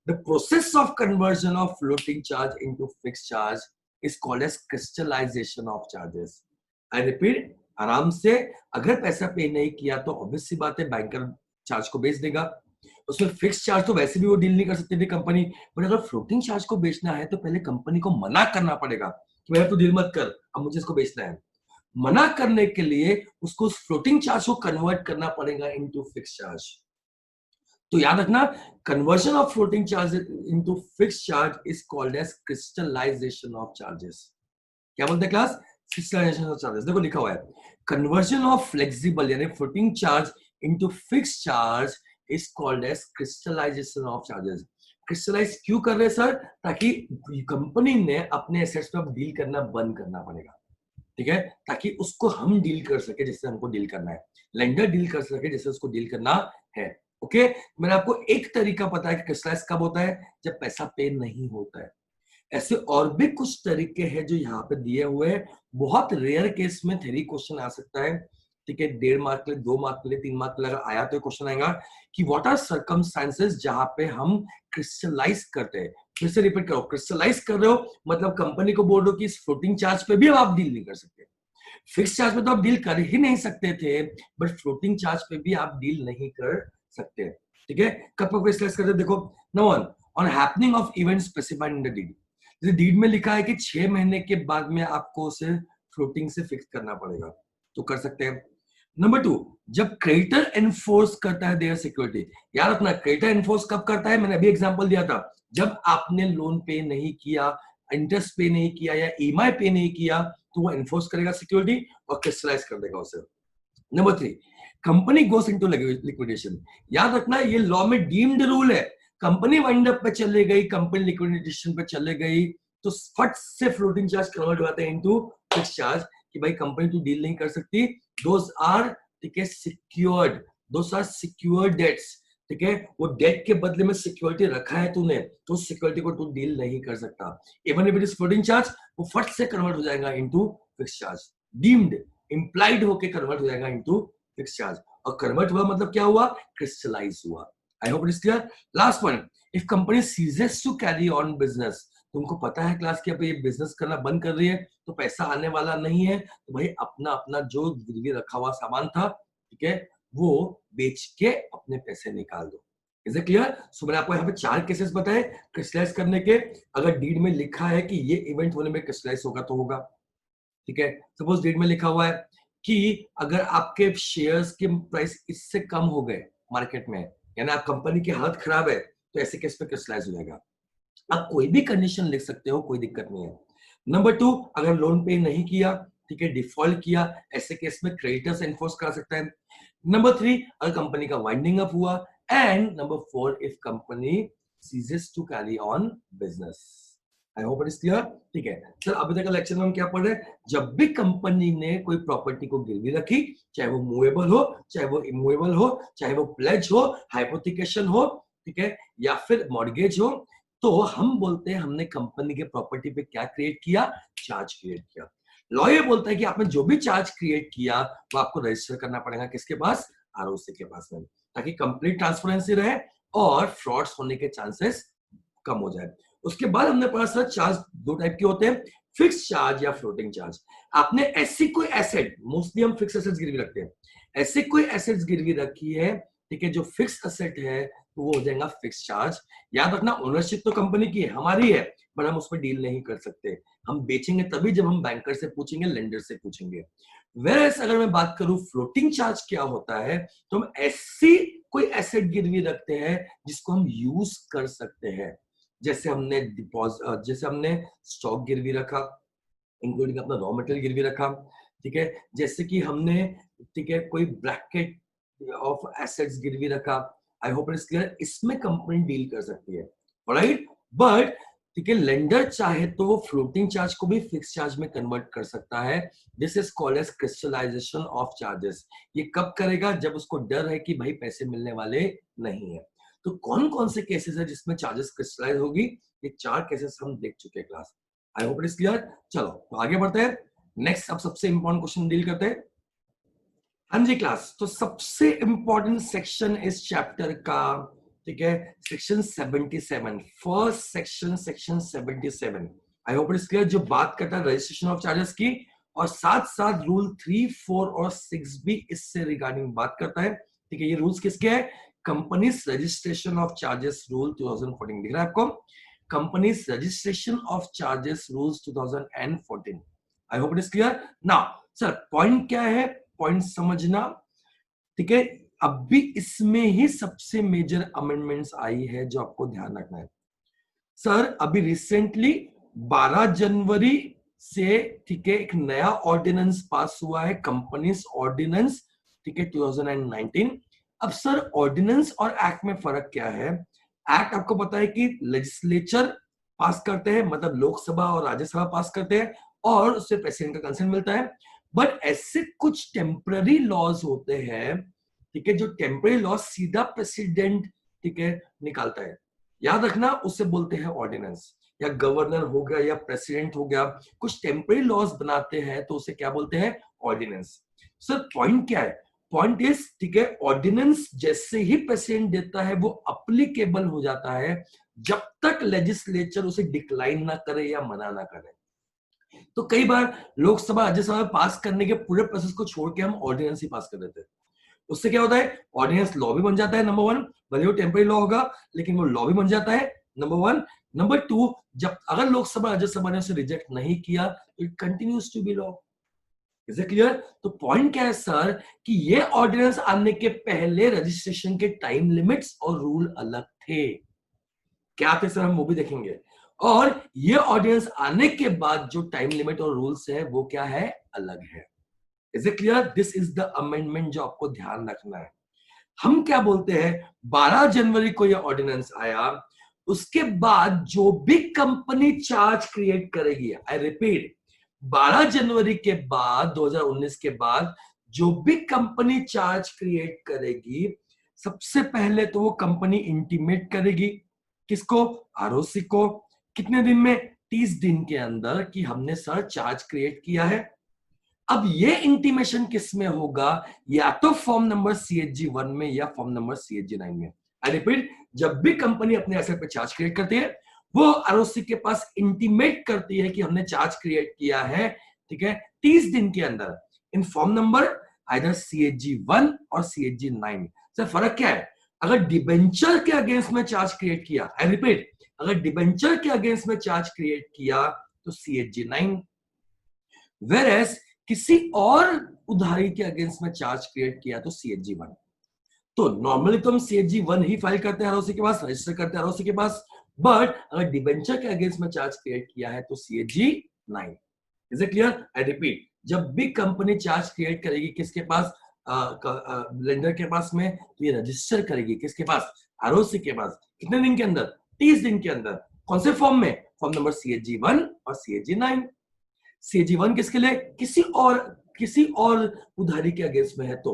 The process of conversion of floating charge into fixed charge is called as crystallization of charges. I repeat, आराम से अगर पैसा पे नहीं किया तो ऑब्वियस सी बात है बैंकर चार्ज को बेच देगा. उसमें फिक्स चार्ज तो वैसे भी वो डील नहीं कर सकती थी कंपनी, बट अगर फ्लोटिंग चार्ज को बेचना है तो पहले कंपनी को मना करना पड़ेगा कि भैया तू डील मत कर, अब मुझे इसको बेचना है. मना करने के लिए उसको उस फ्लोटिंग चार्ज को कन्वर्ट करना पड़ेगा इनटू फिक्स चार्ज. तो याद रखना, conversion of floating charge into fix charge is called as crystallisation of charges. क्या बोलते हैं क्लास? Crystallisation of charges. देखो लिखा हुआ है, कन्वर्जन ऑफ फ्लेक्सिबल यानी floating charge into fix charge is called as crystallisation of charges. Crystallise क्यों कर रहे हैं सर? ताकि कंपनी ने अपने एसेट्स पे अब डील करना बंद करना पड़ेगा. ठीक है, ताकि उसको हम डील कर सके जैसे हमको डील करना है, लेंडर डील कर सके जैसे उसको डील करना है. ओके, मैंने आपको एक तरीका पता है कि क्रिस्टलाइज कब होता है, जब पैसा पे नहीं होता है. ऐसे और भी कुछ तरीके हैं जो यहाँ पे दिए हुए हैं. बहुत रेयर केस में थ्योरी क्वेश्चन आ सकता है. ठीक है, 1.5 मार्क के लिए, 2 मार्क के लिए, 3 मार्क के लिए अगर आया तो क्वेश्चन आएगा कि व्हाट आर सर्कमस्टेंसेस जहां पे हम क्रिस्टलाइज करते हैं. फिर से रिपीट करो, क्रिस्टलाइज कर रहे हो मतलब कंपनी को बोल रहे हो कि इस फ्लोटिंग चार्ज पे भी अब आप डील नहीं कर सकते. फिक्स चार्ज पे तो आप डील कर ही नहीं सकते थे, बट फ्लोटिंग चार्ज पे भी आप डील नहीं कर सकते. ठीक है, कब कब क्रिस्टलाइज करते हैं? देखो, number 1, on happening of event specified in the deed. जैसे डीड में लिखा है कि 6 महीने के बाद में आपको उसे फ्लोटिंग से फिक्स करना पड़ेगा, तो कर सकते हैं. नंबर 2, जब क्रेडिटर एनफोर्स करता है देयर सिक्योरिटी. याद रखना, क्रेडिटर एनफोर्स कब करता है? मैंने अभी एग्जांपल दिया था, जब आपने लोन पे नहीं किया, इंटरेस्ट पे नहीं किया या ईएमआई पे नहीं किया, तो वो एनफोर्स करेगा सिक्योरिटी और क्रिस्टलाइज कर देगा उसे. नंबर 3, कंपनी गोस इनटू लिक्विडेशन. याद रखना, ये लॉ में डीम्ड रूल है. कंपनी वाइंड अप पे चले गई, कंपनी लिक्विडेशन पे चले गई, तो फट से फ्लोटिंग चार्ज कन्वर्ट हो जाते हैं इनटू फिक्स चार्ज कि भाई कंपनी तू डील नहीं कर सकती. दोस आर, ठीक है, secured, those are secured debts. ठीक है, वो डेट के बदले में सिक्योरिटी रखा है तूने, तो सिक्योरिटी को तू डील नहीं कर सकता. Even if it is floating charge, वो फट से कन्वर्ट हो जाएगा into fix charge. Deemed, implied होके कन्वर्ट हो जाएगा इनटू फिक्स चार्ज. और कन्वर्ट हुआ मतलब क्या हुआ? क्रिस्टलाइज हुआ. I hope it is clear. Last point, if company ceases to carry on business. तुमको पता है क्लास कि अब ये बिजनेस करना बंद कर रही है तो पैसा आने वाला नहीं है, तो भाई अपना अपना जो गिरवी रखा हुआ सामान था, ठीक है, वो बेच के अपने पैसे निकाल दो. Is it clear? सो मैंने आपको यहाँ पे 4 केसेस बताए क्रिस्टलाइज करने के. अगर डीड में लिखा है कि ये इवेंट होने में क्रिस्टलाइज होगा तो होगा. ठीक है, सपोज डेट में लिखा हुआ है कि अगर आपके शेयर्स के प्राइस इससे कम हो गए मार्केट में, यानी आप कंपनी की हालत खराब है, तो ऐसे केस पे क्रिस्टलाइज हो जाएगा. आप कोई भी कंडीशन लिख सकते हो, कोई दिक्कत नहीं है. नंबर 2, अगर लोन पे नहीं किया, ठीक है, डिफॉल्ट किया, ऐसे केस में क्रेडिटर्स एनफोर्स करा सकता है. नंबर 3, अगर कंपनी का वाइंडिंग अप हुआ. And number 4, if company ceases to carry on business. I hope it is clear. ठीक है सर, अभी तक लेक्चर में हम क्या पढ़ रहे हैं? जब भी कंपनी ने कोई प्रॉपर्टी को गिरवी रखी, चाहे वो मूवेबल हो, चाहे वो इमूवेबल हो, चाहे वो प्लेज हो, हाइपोथिकेशन हो, ठीक है, या फिर मॉर्गेज हो, तो हम बोलते हैं हमने कंपनी के प्रॉपर्टी पे क्या क्रिएट किया? चार्ज क्रिएट किया. लॉ ये बोलता है कि आपने जो भी चार्ज क्रिएट किया वो आपको रजिस्टर करना पड़ेगा किसके पास? आरओसी के पास में, ताकि कंप्लीट ट्रांसपेरेंसी रहे और फ्रॉड्स होने के चांसेस कम हो जाए. उसके बाद हमने पढ़ा सर चार्ज 2 टाइप के होते हैं, फिक्स चार्ज या फ्लोटिंग चार्ज. आपने ऐसी कोई एसेट, मोस्टली हम फिक्स एसेट्स गिरवी रखते हैं, ऐसे कोई एसेट्स गिरवी रखी है, ठीक है, जो फिक्स एसेट है, तो वो हो जाएगा फिक्स चार्ज. याद रखना, ओनरशिप तो कंपनी की है, हमारी है, पर हम उस पर डील नहीं कर सकते. हम बेचेंगे तभी जब हम बैंकर से पूछेंगे, लेंडर से पूछेंगे. वेरएस अगर मैं बात करूं फ्लोटिंग चार्ज क्या होता है, तो हम ऐसी कोई एसेट गिरवी रखते हैं जिसको हम यूज कर सकते हैं. जैसे हमने जैसे हमने स्टॉक गिरवी रखा, इंक्लूडिंग अपना रॉ मटेरियल गिरवी रखा, ठीक है, जैसे कि हमने, ठीक है, कोई ब्रैकेट ऑफ एसेट्स गिरवी रखा. आई होप इट इज क्लियर. इसमें कंपनी डील कर सकती है, राइट. बट ठीक है, लेंडर चाहे तो वो फ्लोटिंग चार्ज को भी फिक्स चार्ज में कन्वर्ट कर सकता है. This is called as crystallisation of charges. ये कब करेगा? जब उसको डर है कि भाई पैसे मिलने वाले नहीं है. तो कौन कौन से केसेस है जिसमें चार्जेस क्रिस्टलाइज होगी? ये 4 केसेस हम देख चुके हैं class. I hope it is clear. चलो तो आगे बढ़ते हैं. नेक्स्ट अब सबसे इंपॉर्टेंट क्वेश्चन डील करते हैं. हाँ जी क्लास, तो सबसे इंपॉर्टेंट सेक्शन इस चैप्टर का ठीक है, section 77, first section, section 77। I hope it is clear, जो बात करता है रजिस्ट्रेशन ऑफ चार्जेस की, और साथ साथ रूल 3, 4 और 6 भी इससे रिगार्डिंग बात करता है। ठीक है, ये रूल्स किसके हैं? Companies registration of charges rule 2014, दिख रहा है आपको? Companies registration of charges rules 2014। I hope it is clear. Now sir, point क्या है? पॉइंट समझना, ठीक है। अब भी इसमें ही सबसे मेजर अमेंडमेंट्स आई है जो आपको ध्यान रखना है। सर, अभी रिसेंटली 12 जनवरी से, ठीक है, एक नया ऑर्डिनेंस पास हुआ है, कंपनीज ऑर्डिनेंस, ठीक है, 2019। अब सर, ऑर्डिनेंस और एक्ट में फर्क क्या है? एक्ट आपको पता है कि लेजिस्लेचर पास करते हैं, मतलब लोकसभा और राज्यसभा पास करते हैं, और उससे प्रेसिडेंट का कंसेंट मिलता है। बट ऐसे कुछ टेम्पररी लॉज होते हैं, ठीक है, जो टेम्पररी लॉज सीधा प्रेसिडेंट, ठीक है, निकालता है। याद रखना, उसे बोलते हैं ऑर्डिनेंस। या गवर्नर हो गया या प्रेसिडेंट हो गया, कुछ टेम्पररी लॉज बनाते हैं तो उसे क्या बोलते हैं? ऑर्डिनेंस। सर, पॉइंट क्या है? पॉइंट इज, ठीक है, ऑर्डिनेंस जैसे ही प्रेसिडेंट देता है वो अप्लीकेबल हो जाता है जब तक लेजिस्लेचर उसे डिक्लाइन ना करे या मना ना करे। तो कई बार लोकसभा राज्यसभा में पास करने के पूरे प्रोसेस को छोड़ के हम ऑर्डिनेंस ही पास कर देते हैं। उससे क्या होता है? ऑर्डिनेंस लॉ भी बन जाता है, नंबर 1, भले वो टेम्पररी लॉ होगा लेकिन वो लॉ भी बन जाता है, नंबर 1। नंबर 2, जब अगर लोकसभा राज्यसभा ने उसे रिजेक्ट नहीं किया तो it continues to be law. Is it clear? तो पॉइंट क्या है सर, कि ये ऑर्डिनेंस आने के पहले रजिस्ट्रेशन के टाइम लिमिट्स और रूल अलग थे। क्या थे सर? हम वो भी देखेंगे। और ये ऑर्डिनेंस आने के बाद जो टाइम लिमिट और रूल्स है वो क्या है? अलग है। Is it clear? This is the amendment जो आपको ध्यान रखना है। हम क्या बोलते हैं, 12 जनवरी को यह ऑर्डिनेंस आया, उसके बाद जो भी कंपनी चार्ज क्रिएट करेगी, आई रिपीट, 12 जनवरी के बाद, 2019 के बाद जो भी कंपनी चार्ज क्रिएट करेगी, सबसे पहले तो वो कंपनी इंटीमेट करेगी किसको? आरओसी को। कितने दिन में? 30 दिन के अंदर, कि हमने सर चार्ज क्रिएट किया है। अब ये इंटीमेशन किस में होगा? या तो फॉर्म नंबर CHG 1 में या फॉर्म नंबर CHG 9 में। आई रिपीट, जब भी कंपनी अपने एसेट पे चार्ज क्रिएट करती है, वो आरओसी के पास इंटीमेट करती है कि हमने चार्ज क्रिएट किया है, ठीक है, 30 दिन के अंदर, in form number either CHG 1 और CHG 9। सर, फर्क क्या है? अगर डिबेंचर के अगेंस्ट में चार्ज क्रिएट किया, आई रिपीट, अगर डिबेंचर के अगेंस्ट में चार्ज क्रिएट किया तो CHG 9, वेरएस किसी और उधारी के अगेंस्ट में चार्ज क्रिएट किया तो CHG 1। तो नॉर्मली तो हम CHG 1 ही फाइल करते हैं आरओसी के पास, रजिस्टर करते हैं आरओसी के पास, बट अगर डिबेंचर के अगेंस्ट में चार्ज क्रिएट किया है तो CHG 9। Is it clear? I repeat, जब भी कंपनी चार्ज क्रिएट करेगी किसके पास? लेंडर के पास में, तो ये रजिस्टर करेगी किसके पास? आरओसी के पास। कितने दिन के अंदर? 30 दिन के अंदर। कौन से फॉर्म में? फॉर्म नंबर CHG 1 और CHG 9। CHG 1 किसके लिए? किसी और उधारी के अगेंस्ट में है तो।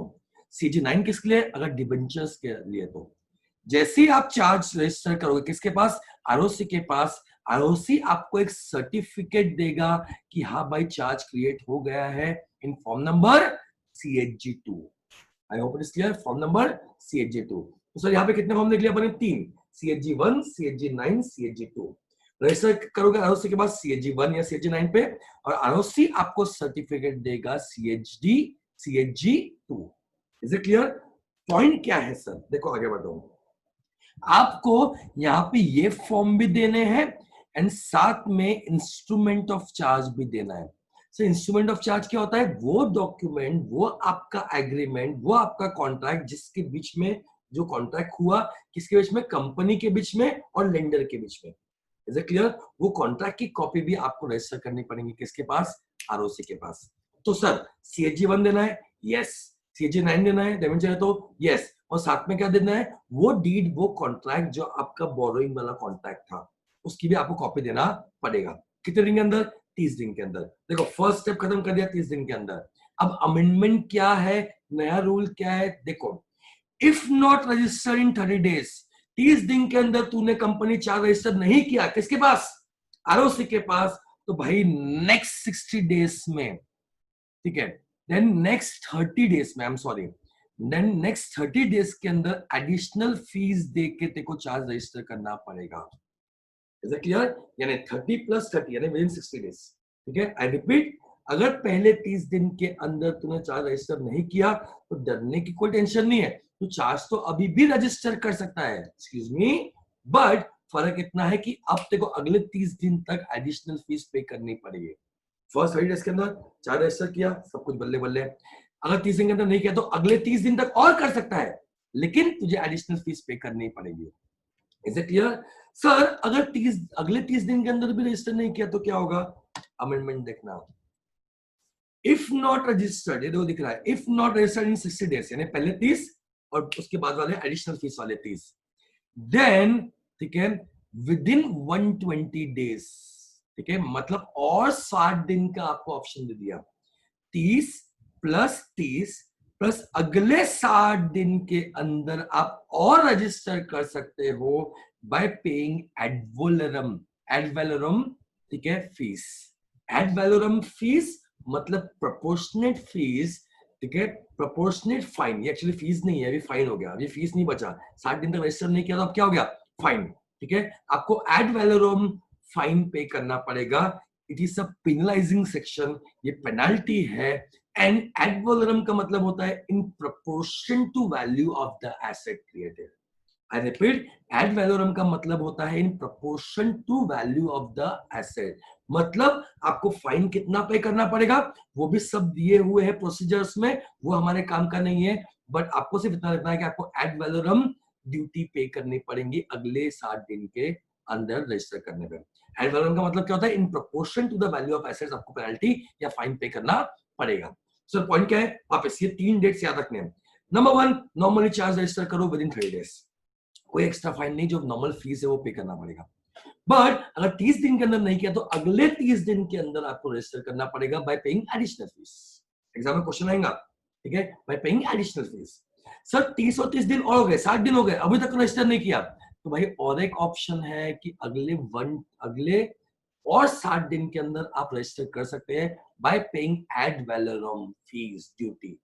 CHG 9 किसके लिए? अगर डिबेंचर्स के लिए तो। जैसे ही आप चार्ज रजिस्टर करोगे किसके पास? आरओसी के पास। आरओसी आपको एक सर्टिफिकेट देगा कि हाँ भाई चार्ज क्रिएट हो गया है, इन form number CHG 2। I hope it is clear. Form number CHG 2। तो सर यहाँ पे कितने फॉर्म देख लिया अपने? 3, CHG 1, CHG 9, CHG 2। रजिस्टर करोगे आरओसी के पास CHG 1 या CHG 9 पे, और आरओसी आपको सर्टिफिकेट देगा CHG 2। Is it clear? Point क्या है सर? देखो आगे बढ़ो, आपको यहाँ पे ये फॉर्म भी देने हैं एंड साथ में इंस्ट्रूमेंट ऑफ चार्ज भी देना है। सो इंस्ट्रूमेंट ऑफ चार्ज क्या होता है? वो डॉक्यूमेंट, वो आपका एग्रीमेंट, वो आपका कॉन्ट्रैक्ट जिसके बीच में, जो कॉन्ट्रैक्ट हुआ किसके बीच में? कंपनी के बीच में और लेंडर के बीच में। Is it clear? वो कॉन्ट्रैक्ट की कॉपी भी आपको रजिस्टर करनी पड़ेगी किसके पास? आरओसी के पास। तो सर CHG 1 देना है, यस। CHG 9 देना है, डेवेंचर है तो यस। और साथ में क्या देना है? वो डीड, वो कॉन्ट्रैक्ट जो आपका बोरोइंग वाला कॉन्ट्रैक्ट था, उसकी भी आपको कॉपी देना पड़ेगा। कितने दिन के अंदर? 30 दिन के अंदर। देखो फर्स्ट स्टेप खत्म कर दिया 30 दिन के अंदर। अब अमेंडमेंट क्या है? नया रूल क्या है? देखो, if not registered in 30 days, 30 दिन के अंदर तूने कंपनी चार्ज रजिस्टर नहीं किया किसके पास? आरओसी के पास, तो भाई नेक्स्ट 60 डेज में, ठीक है, देन नेक्स्ट 30 डेज में, I am sorry, then next 30 days के अंदर एडिशनल फीस दे के तेरे को चार्ज रजिस्टर करना पड़ेगा। Is it clear? यानी 30 + 30 यानी विद इन 60 डेज। ठीक है, आई रिपीट, अगर पहले 30 दिन के अंदर तूने चार्ज रजिस्टर नहीं किया तो डरने की कोई टेंशन नहीं है, तू चार्ज तो अभी भी रजिस्टर कर सकता है, एक्सक्यूज मी, बट फर्क इतना है कि अब तेरे को अगले 30 दिन तक एडिशनल फीस पे करनी पड़ेगी। फर्स्ट 30 डेज के अंदर चार्ज रजिस्टर किया, सब कुछ बल्ले बल्ले। अगर 30 दिन के अंदर नहीं किया तो अगले 30 दिन तक और कर सकता है, लेकिन तुझे एडिशनल फीस पे करनी पड़ेगी। Is it clear? सर अगर 30 अगले 30 दिन के अंदर भी रजिस्टर नहीं किया तो क्या होगा? अमेंडमेंट देखना। इफ नॉट रजिस्टर्ड, ये देखो दिख रहा है, if not registered in 60 days, यानी पहले 30 और उसके बाद वाले एडिशनल फीस वाले 30, देन ठीक है विद इन 120 डेज, ठीक है, मतलब और 60 दिन का आपको ऑप्शन दे दिया। 30 + 30 प्लस अगले 60 दिन के अंदर आप और रजिस्टर कर सकते हो बाय पेइंग एड वैलोरम, ठीक है, फीस। एड वैलोरम फीस मतलब प्रोपोर्शनेट फीस, ठीक है, प्रोपोर्शनेट फाइन। ये एक्चुअली फीस नहीं है, अभी फाइन हो गया, अभी फीस नहीं बचा। 60 दिन तक रजिस्टर नहीं किया तो अब क्या हो गया? फाइन। ठीक है, आपको एड वैलोरम फाइन पे करना पड़ेगा। It is a penalising section, ये पेनाल्टी है। एंड एड वैलोरम का मतलब होता है in proportion to value of the asset created. I repeat, ad valorem का मतलब होता है in proportion to value of the asset. मतलब आपको फाइन कितना पे करना पड़ेगा वो भी सब दिए हुए हैं प्रोसीजर्स में, वो हमारे काम का नहीं है, बट आपको सिर्फ इतना लिखना है कि आपको एड वैलोरम ड्यूटी पे करनी पड़ेगी अगले 60 दिन के अंदर रजिस्टर करने पे। एड वैलोरम का मतलब क्या होता है? In proportion to the value of assets आपको पेनल्टी या फाइन पे करना पड़ेगा। सो पॉइंट क्या है? वापस ये 3 डेट्स याद रखने हैं। नंबर 1, नॉर्मली चार्ज रजिस्टर करो विद इन 3 डेज, कोई एक्स्ट्रा फाइन नहीं, जो नॉर्मल फीस है वो पे करना पड़ेगा। बट अगर 30 दिन के अंदर नहीं किया तो अगले 30 दिन के अंदर आपको रजिस्टर करना पड़ेगा bye paying additional fees. Exam में क्वेश्चन आएगा, ठीक है, bye paying additional fees. Sir 30 और 30 दिन और हो गए, 60 दिन हो गए, अभी तक रजिस्टर नहीं किया, तो भाई और एक ऑप्शन है कि अगले और 60 दिन के अंदर आप रजिस्टर कर सकते हैं bye paying ad valorem fees duty.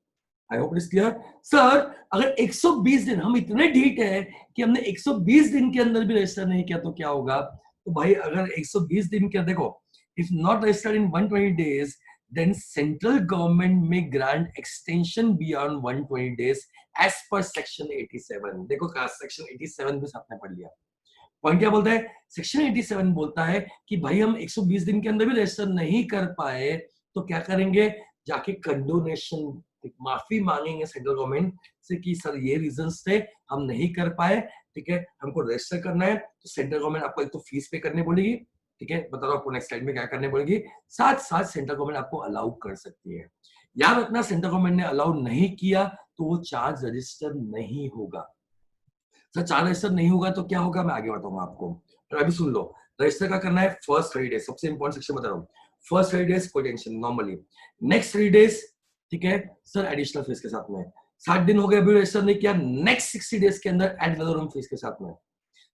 I hope it is clear. Sir अगर 120 दिन, हम इतने ढीठ है कि हमने 120 दिन के अंदर भी रजिस्टर नहीं किया तो क्या होगा? तो भाई अगर 120 दिन के, देखो, if not registered in 120 days then central government में grant extension beyond 120 days as per section 87। देखो सेक्शन 87 भी आपने पढ़ लिया। पॉइंट क्या बोलता है? सेक्शन 87 बोलता है कि भाई हम 120 दिन के अंदर भी रजिस्टर नहीं कर पाए तो क्या करेंगे? जाके कंडोनेशन, माफी मांगेंगे सेंट्रल गवर्नमेंट से कि सर ये रीजंस थे, हम नहीं कर पाए, ठीक है, हमको रजिस्टर करना है। तो सेंट्रल गवर्नमेंट आपको एक तो फीस पे करने बोलेगी, ठीक है, बता रहा हूं आपको नेक्स्ट स्लाइड में क्या करने बोलेगी, साथ साथ सेंट्रल गवर्नमेंट आपको अलाउ कर सकती है। याद रखना, सेंट्रल गवर्नमेंट ने अलाउ नहीं किया तो वो चार्ज रजिस्टर नहीं होगा। सर चार्ज रजिस्टर नहीं होगा तो क्या होगा? मैं आगे बताऊंगा आपको, तो अभी सुन लो। रजिस्टर का करना है फर्स्ट 30 डेज, सबसे इंपॉर्टेंट सेक्शन बता रहा हूँ। फर्स्ट 30 डेज कोई टेंशन नॉर्मली, नेक्स्ट 30 डेज, ठीक है सर, एडिशनल फीस के साथ में। 60 दिन हो गए अभी रजिस्टर नहीं किया, नेक्स्ट 60 डेज के अंदर एड वैलोरम फीस के साथ में।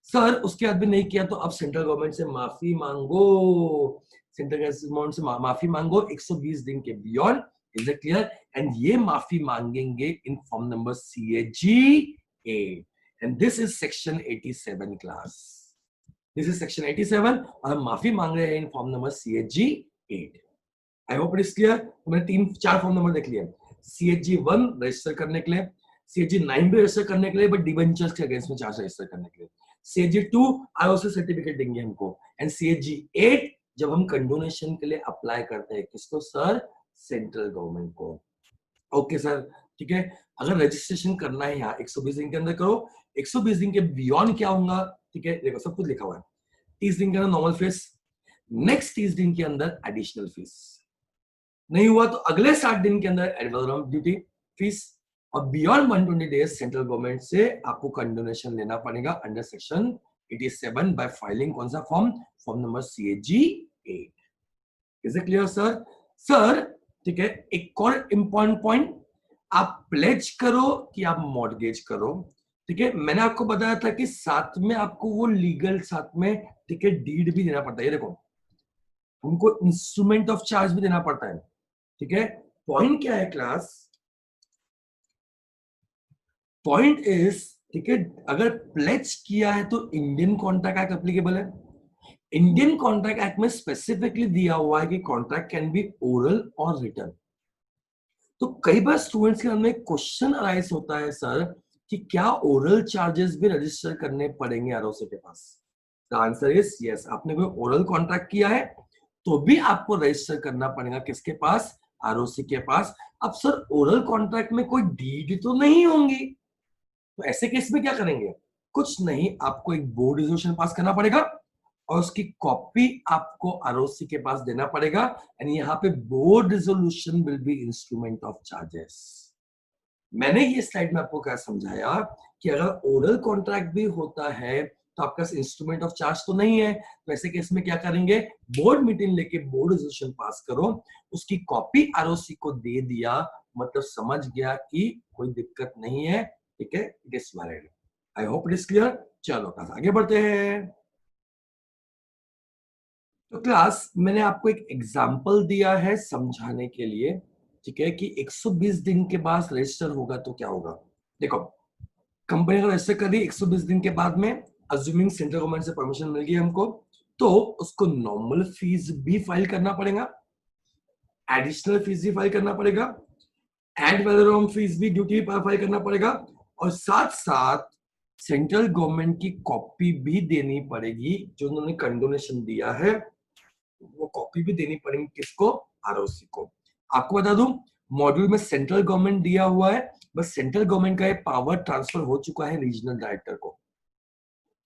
सर उसके बाद भी नहीं किया तो अब सेंट्रल गवर्नमेंट से माफी मांगो, सेंट्रल गवर्नमेंट से माफी मांगो 120 दिन के beyond. Is it clear? And ये माफी मांगेंगे इन form number CAG 8 and this is section 87 class. This is section 87 और हम माफी मांग रहे हैं इन form number CAG 8। I hope it is clear. तो मैंने 3-4 फॉर्म नंबर देख लिए। CAG 1 रजिस्टर करने के लिए, CAG 9 भी रजिस्टर करने के लिए, बट डिबेंचर्स के अगेंस्ट में चार्ज रजिस्टर करने के लिए, CAG 2 IOC सर्टिफिकेट देंगे हमको, एंड CAG 8 जब हम कंडोनेशन के लिए अप्लाई करते हैं, किसको सर? सेंट्रल गवर्नमेंट को। ओके सर, ठीक है। अगर रजिस्ट्रेशन करना है यहाँ 120 दिन के अंदर करो, 120 दिन के बियॉन्ड क्या होगा? ठीक है, देखो सब कुछ लिखा हुआ है। 30 दिन के अंदर नॉर्मल फीस, नेक्स्ट 30 दिन के अंदर एडिशनल फीस, नहीं हुआ तो अगले 60 दिन के अंदर एड वैलोरम ड्यूटी फीस, और बियॉन्ड 120 डेज सेंट्रल गवर्नमेंट से आपको कंडोनेशन लेना पड़ेगा अंडर सेक्शन 87 बाय फाइलिंग कौन सा form? Form number CAG 8। Is it clear sir? Sir ठीक है, एक और इंपॉर्टेंट पॉइंट, आप प्लेज करो कि आप मॉर्गेज करो, ठीक है, मैंने आपको बताया था कि साथ में आपको वो लीगल साथ में, ठीक है, डीड भी देना पड़ता है। ये देखो, उनको इंस्ट्रूमेंट ऑफ चार्ज भी देना पड़ता है, ठीक है। पॉइंट क्या है क्लास? पॉइंट इज, ठीक है, अगर प्लेज किया है तो इंडियन कॉन्ट्रैक्ट एक्ट एप्लीकेबल है। इंडियन कॉन्ट्रैक्ट एक्ट में स्पेसिफिकली दिया हुआ है कि कॉन्ट्रैक्ट कैन बी ओरल और रिटन। तो कई बार स्टूडेंट्स के मन में क्वेश्चन अराइज होता है सर कि क्या ओरल चार्जेस भी रजिस्टर करने पड़ेंगे आरओसी के पास? The answer is yes. आपने कोई ओरल कॉन्ट्रैक्ट किया है तो भी आपको रजिस्टर करना पड़ेगा, किसके पास? आरओसी के पास। अब सर ओरल कॉन्ट्रैक्ट में कोई डीड तो नहीं होंगी, तो ऐसे केस में क्या करेंगे? कुछ नहीं, आपको एक बोर्ड रेजोल्यूशन पास करना पड़ेगा और उसकी कॉपी आपको आरओसी के पास देना पड़ेगा। एंड यहाँ पे board resolution will be instrument of charges. मैंने ये स्लाइड में आपको क्या समझाया कि अगर ओरल कॉन्ट्रैक्ट भी होता है तो आपका इंस्ट्रूमेंट ऑफ चार्ज तो नहीं है, तो ऐसे केस में क्या करेंगे? बोर्ड मीटिंग लेके बोर्ड रेजोल्यूशन पास करो, उसकी कॉपी आरओसी को दे दिया, मतलब समझ गया कि कोई दिक्कत नहीं है, ठीक है, it is valid. I hope it is clear. चलो क्लास आगे बढ़ते हैं। तो क्लास मैंने आपको एक एग्जांपल दिया है समझाने के लिए, ठीक है, कि 120 दिन के बाद रजिस्टर होगा तो क्या होगा। देखो, कंपनी अगर रजिस्टर कर दी 120 दिन के बाद में, अज्यूमिंग सेंट्रल गवर्नमेंट से परमिशन मिल गई हमको, तो उसको नॉर्मल फीस भी फाइल करना पड़ेगा, एडिशनल फीस भी फाइल करना पड़ेगा, एड वैलोरम फीस भी ड्यूटी फाइल करना पड़ेगा, और साथ साथ सेंट्रल गवर्नमेंट की कॉपी भी देनी पड़ेगी, जो उन्होंने कंडोनेशन दिया है वो कॉपी भी देनी पड़ेगी, किसको? आरओसी को। आपको बता दूं, मॉड्यूल में सेंट्रल गवर्नमेंट दिया हुआ है, बस सेंट्रल गवर्नमेंट का ये पावर ट्रांसफर हो चुका है रीजनल डायरेक्टर को।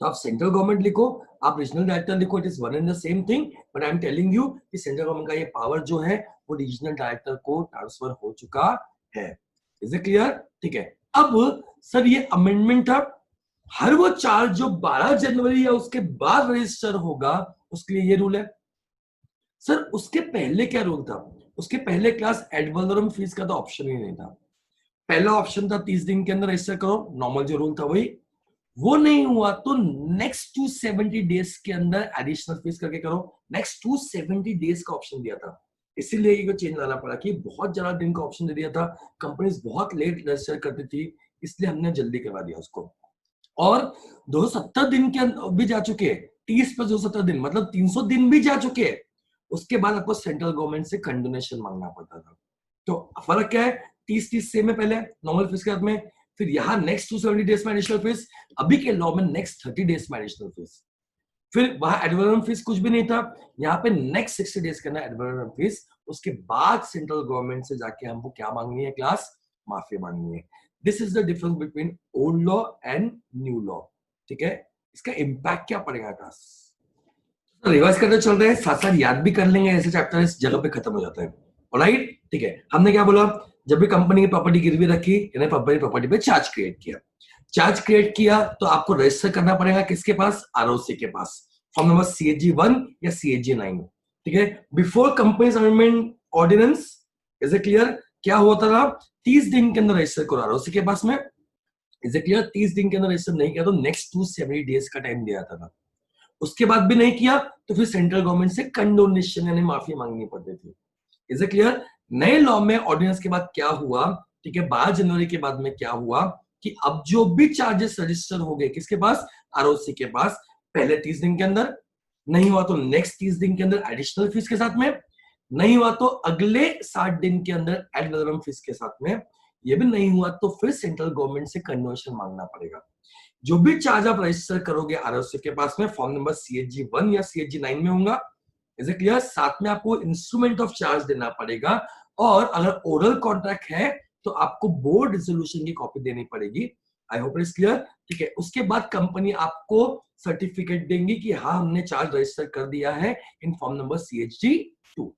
तो आप सेंट्रल गवर्नमेंट लिखो, आप रीजनल डायरेक्टर लिखो, it is one and the same thing, but I am telling you कि सेंट्रल गवर्नमेंट का ये पावर जो है वो रीजनल डायरेक्टर को ट्रांसफर हो चुका है। Is it clear? ठीक है। अब सर ये अमेंडमेंट था, हर वो चार्ज जो 12 जनवरी या उसके बाद रजिस्टर होगा उसके लिए ये रूल है। सर उसके पहले क्या रूल था? उसके पहले क्लास एड वैलोरम फीस का तो ऑप्शन ही नहीं था। पहला ऑप्शन था 30 दिन के अंदर रजिस्टर करो, नॉर्मल जो रूल था वही। वो नहीं हुआ तो नेक्स्ट 270 डेज के अंदर एडिशनल फीस करके करो। नेक्स्ट 270 डेज का ऑप्शन दिया था, इसीलिए ये चेंज लाना पड़ा कि बहुत ज्यादा दिन का ऑप्शन दे दिया था, कंपनीज बहुत लेट रजिस्टर करती थी, इसलिए हमने जल्दी करवा दिया उसको। और 270 दिन के भी जा चुके हैं, 30 प्लस 270 दिन मतलब 300 दिन भी जा चुके हैं, उसके बाद आपको सेंट्रल गवर्नमेंट से कंडोनेशन मांगना पड़ता था। तो फर्क क्या है? 30 सेम है पहले नॉर्मल फीस के हाथ में, फिर यहाँ नेक्स्ट 270 डेज में एडिशनल फीस, अभी के लॉ में नेक्स्ट 30 डेज में एडिशनल फीस, फिर वहां एडवर्म फीस कुछ भी नहीं था, यहाँ पे नेक्स्ट 60 डेज के अंदर एडवर्म फीस, उसके बाद सेंट्रल गवर्नमेंट से जाके हमको क्या मांगनी है क्लास? माफी मांगनी है। This is the difference between old law and new law, ठीक है। इसका इंपैक्ट क्या पड़ेगा क्लास? तो रिवाइज करते चल रहे हैं, साथ साथ याद भी कर लेंगे, ऐसे चैप्टर इस जगह पे खत्म हो जाता है। ऑलराइट, ठीक है। हमने क्या बोला? जब भी कंपनी की प्रॉपर्टी गिरवी रखी, यानी प्रॉपर्टी पे चार्ज क्रिएट किया, चार्ज क्रिएट किया तो आपको रजिस्टर करना पड़ेगा किसके पास? आरओसी के पास, फॉर्म नंबर सीएजी 1 या सीएजी 9, ठीक है। Before companies amendment ordinance, is it clear? क्या होता था? 30 दिन के अंदर रजिस्टर करो आरओसी के पास में, इज इट क्लियर? 30 दिन के अंदर रजिस्टर नहीं किया तो नेक्स्ट 270 डेज का टाइम दिया था। उसके बाद भी नहीं किया तो फिर सेंट्रल गवर्नमेंट से कंडोनेशन यानी माफी मांगनी पड़ती थी। Is it clear? नए लॉ में ऑर्डिनेंस के बाद क्या हुआ, ठीक है, 12 जनवरी के बाद में क्या हुआ कि अब जो भी चार्जेस रजिस्टर हो गए किसके पास? आरओसी के पास। पहले 30 दिन के अंदर, नहीं हुआ तो नेक्स्ट 30 दिन के अंदर एडिशनल फीस के साथ में, नहीं हुआ तो अगले 60 दिन के अंदर एड वैलोरम फीस के साथ में, ये भी नहीं हुआ तो फिर सेंट्रल गवर्नमेंट से कंडोनेशन मांगना पड़ेगा। जो भी चार्ज आप रजिस्टर करोगे आरओसी के पास में, फॉर्म नंबर सीएजी 1 या सीएजी 9 में होगा। Is it clear? साथ में आपको इंस्ट्रूमेंट ऑफ चार्ज देना पड़ेगा, और अगर ओरल कॉन्ट्रैक्ट है तो आपको बोर्ड रेजोल्यूशन की कॉपी देनी पड़ेगी। आई होप इट इज क्लियर, ठीक है। उसके बाद कंपनी आपको सर्टिफिकेट देंगी कि हाँ हमने चार्ज रजिस्टर कर दिया है इन फॉर्म नंबर सीएचजी 2।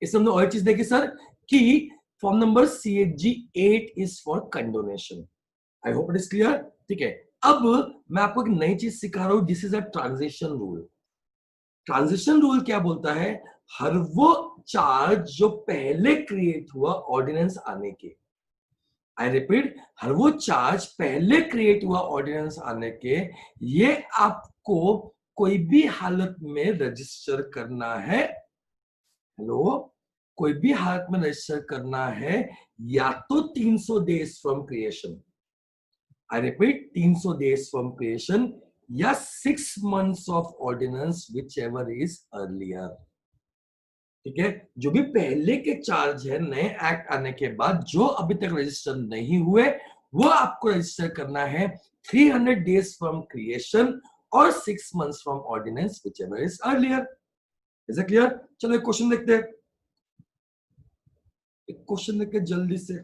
इसमें हमने और चीज देखी सर कि form number CHG 8 is for condonation. I hope it is clear, ठीक है। अब मैं आपको एक नई चीज सिखा रहा हूं, this is a transition rule. Transition rule क्या बोलता है? हर वो चार्ज जो पहले क्रिएट हुआ ऑर्डिनेंस आने के, आई रिपीट, हर वो चार्ज पहले क्रिएट हुआ ऑर्डिनेंस आने के, ये आपको कोई भी हालत में रजिस्टर करना है। हेलो, कोई भी हालत में रजिस्टर करना है, या तो 300 days from creation, I repeat 300 days from creation या 6 months of ordinance whichever is earlier. ठीक है, जो भी पहले के चार्ज है नए एक्ट आने के बाद जो अभी तक रजिस्टर नहीं हुए वो आपको रजिस्टर करना है 300 डेज फ्रॉम क्रिएशन और 6 months from ordinance whichever is earlier. Is it clear? चलो एक क्वेश्चन देखते हैं, एक क्वेश्चन देखते हैं जल्दी से।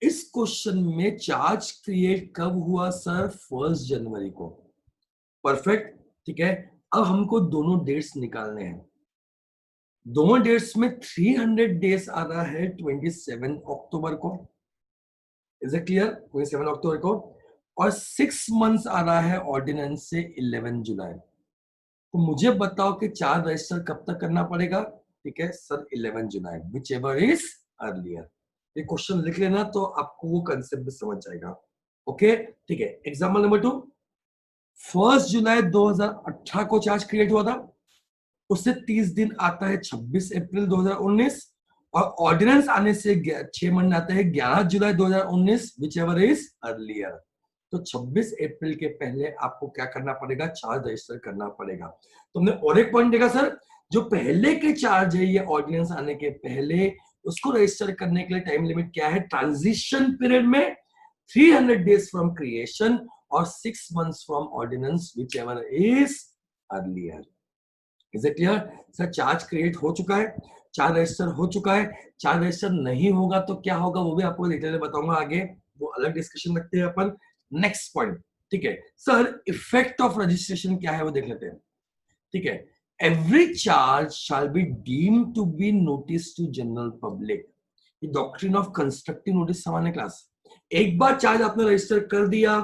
इस क्वेश्चन में चार्ज क्रिएट कब हुआ सर? 1 जनवरी को। परफेक्ट, ठीक है। अब हमको दोनों डेट्स निकालने हैं। दोनों डेट्स में 300 डेज आ रहा है 27 अक्टूबर को। Is it clear? 27 अक्टूबर को। और 6 months आ रहा है ऑर्डिनेंस से 11 जुलाई। तो मुझे बताओ कि चार्ज रजिस्टर कब तक करना पड़ेगा? ठीक है sir, 11 July which ever is earlier. ये क्वेश्चन लिख लेना तो आपको वो कंसेप्ट भी समझ जाएगा। ओके, ठीक है। एग्जाम्पल नंबर 2, 1 जुलाई 2018 को चार्ज क्रिएट हुआ था, उससे 30 दिन आता है 26 अप्रैल 2019 और ऑर्डिनेंस आने से 6 महीने आते हैं 11 जुलाई 2019 विच एवर इज अर्लियर। तो 26 अप्रैल के पहले आपको क्या करना पड़ेगा? चार्ज रजिस्टर करना पड़ेगा। तुमने और एक पॉइंट देखा सर, जो पहले के चार्ज है ये ऑर्डिनेंस आने के पहले, उसको रजिस्टर करने के लिए टाइम लिमिट क्या है? ट्रांजिशन पीरियड में 300 डेज फ्रॉम क्रिएशन और 6 months from ordinance whichever is earlier. Is it clear? Sir charge create हो चुका है, चार्ज रजिस्टर हो चुका है, चार्ज रजिस्टर नहीं होगा तो क्या होगा वो भी आपको डिटेल में बताऊंगा आगे, वो अलग डिस्कशन रखते हैं अपन। नेक्स्ट पॉइंट, ठीक है सर, इफेक्ट ऑफ रजिस्ट्रेशन क्या है वो देख लेते हैं। ठीक है, every charge shall be deemed to be notice to general public. ये डॉक्ट्रिन ऑफ कंस्ट्रक्टिव नोटिस सामान्य क्लास। एक बार चार्ज आपने रजिस्टर कर दिया,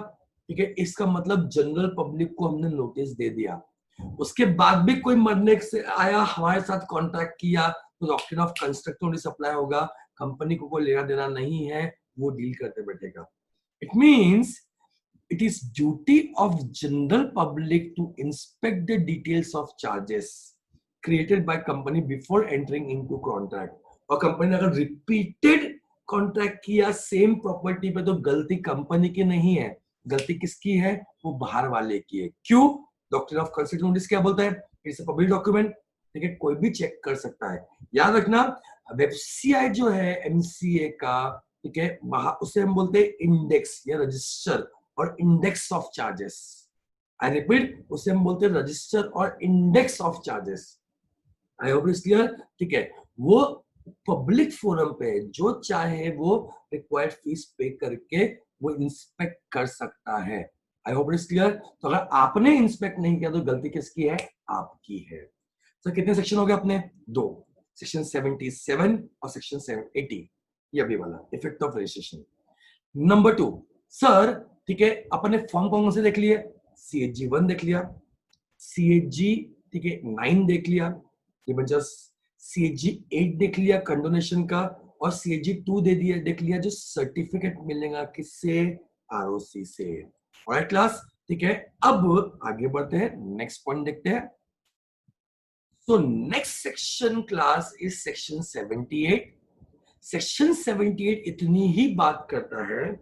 ठीक है, इसका मतलब जनरल पब्लिक को हमने नोटिस दे दिया। उसके बाद भी कोई मरने से आया, हमारे साथ कॉन्ट्रैक्ट किया, तो doctrine of constructive notice apply होगा। कंपनी को कोई लेना देना नहीं है, वो डील करते बैठेगा। It means it is duty of general public to inspect the details of charges created by company before entering into contract। और कंपनी ने अगर रिपीटेड कॉन्ट्रैक्ट किया सेम प्रॉपर्टी पे तो गलती कंपनी की नहीं है, गलती किसकी है? वो बाहर वाले की है। क्यों? डॉक्ट्रिन ऑफ कंस्ट्रक्टिव नोटिस क्या बोलता है? इट्स अ पब्लिक डॉक्यूमेंट, ठीक है, कोई भी चेक कर सकता है। याद रखना, वेबसीआई जो है एमसीए का, ठीक है, उसे हम बोलते हैं इंडेक्स या रजिस्टर और index of charges. I repeat, उसे हम बोलते हैं रजिस्टर और index of charges. I hope it's clear, ठीक है। वो पब्लिक फोरम पे जो चाहे वो रिक्वायर्ड फीस पे करके वो इंस्पेक्ट कर सकता है। I hope it's clear. तो अगर आपने इंस्पेक्ट नहीं किया तो गलती किसकी है? आपकी है। तो कितने सेक्शन हो गए अपने? 2, सेक्शन 77 और सेक्शन 80, ये अभी वाला effect of registration. Number 2 sir, ठीक है, अपने फॉर्म कौन से देख लिए? CHG 1 देख लिया, CHG, ठीक है, 9 देख लिया, ये बचा CHG 8 देख लिया कंडोनेशन का, और CHG 2 दे दिया, देख लिया जो सर्टिफिकेट मिलेगा किससे? ROC से। ऑलराइट क्लास, ठीक है। अब आगे बढ़ते हैं, नेक्स्ट पॉइंट देखते हैं। So next section class is section 78। Section 78 इतनी ही बात करता है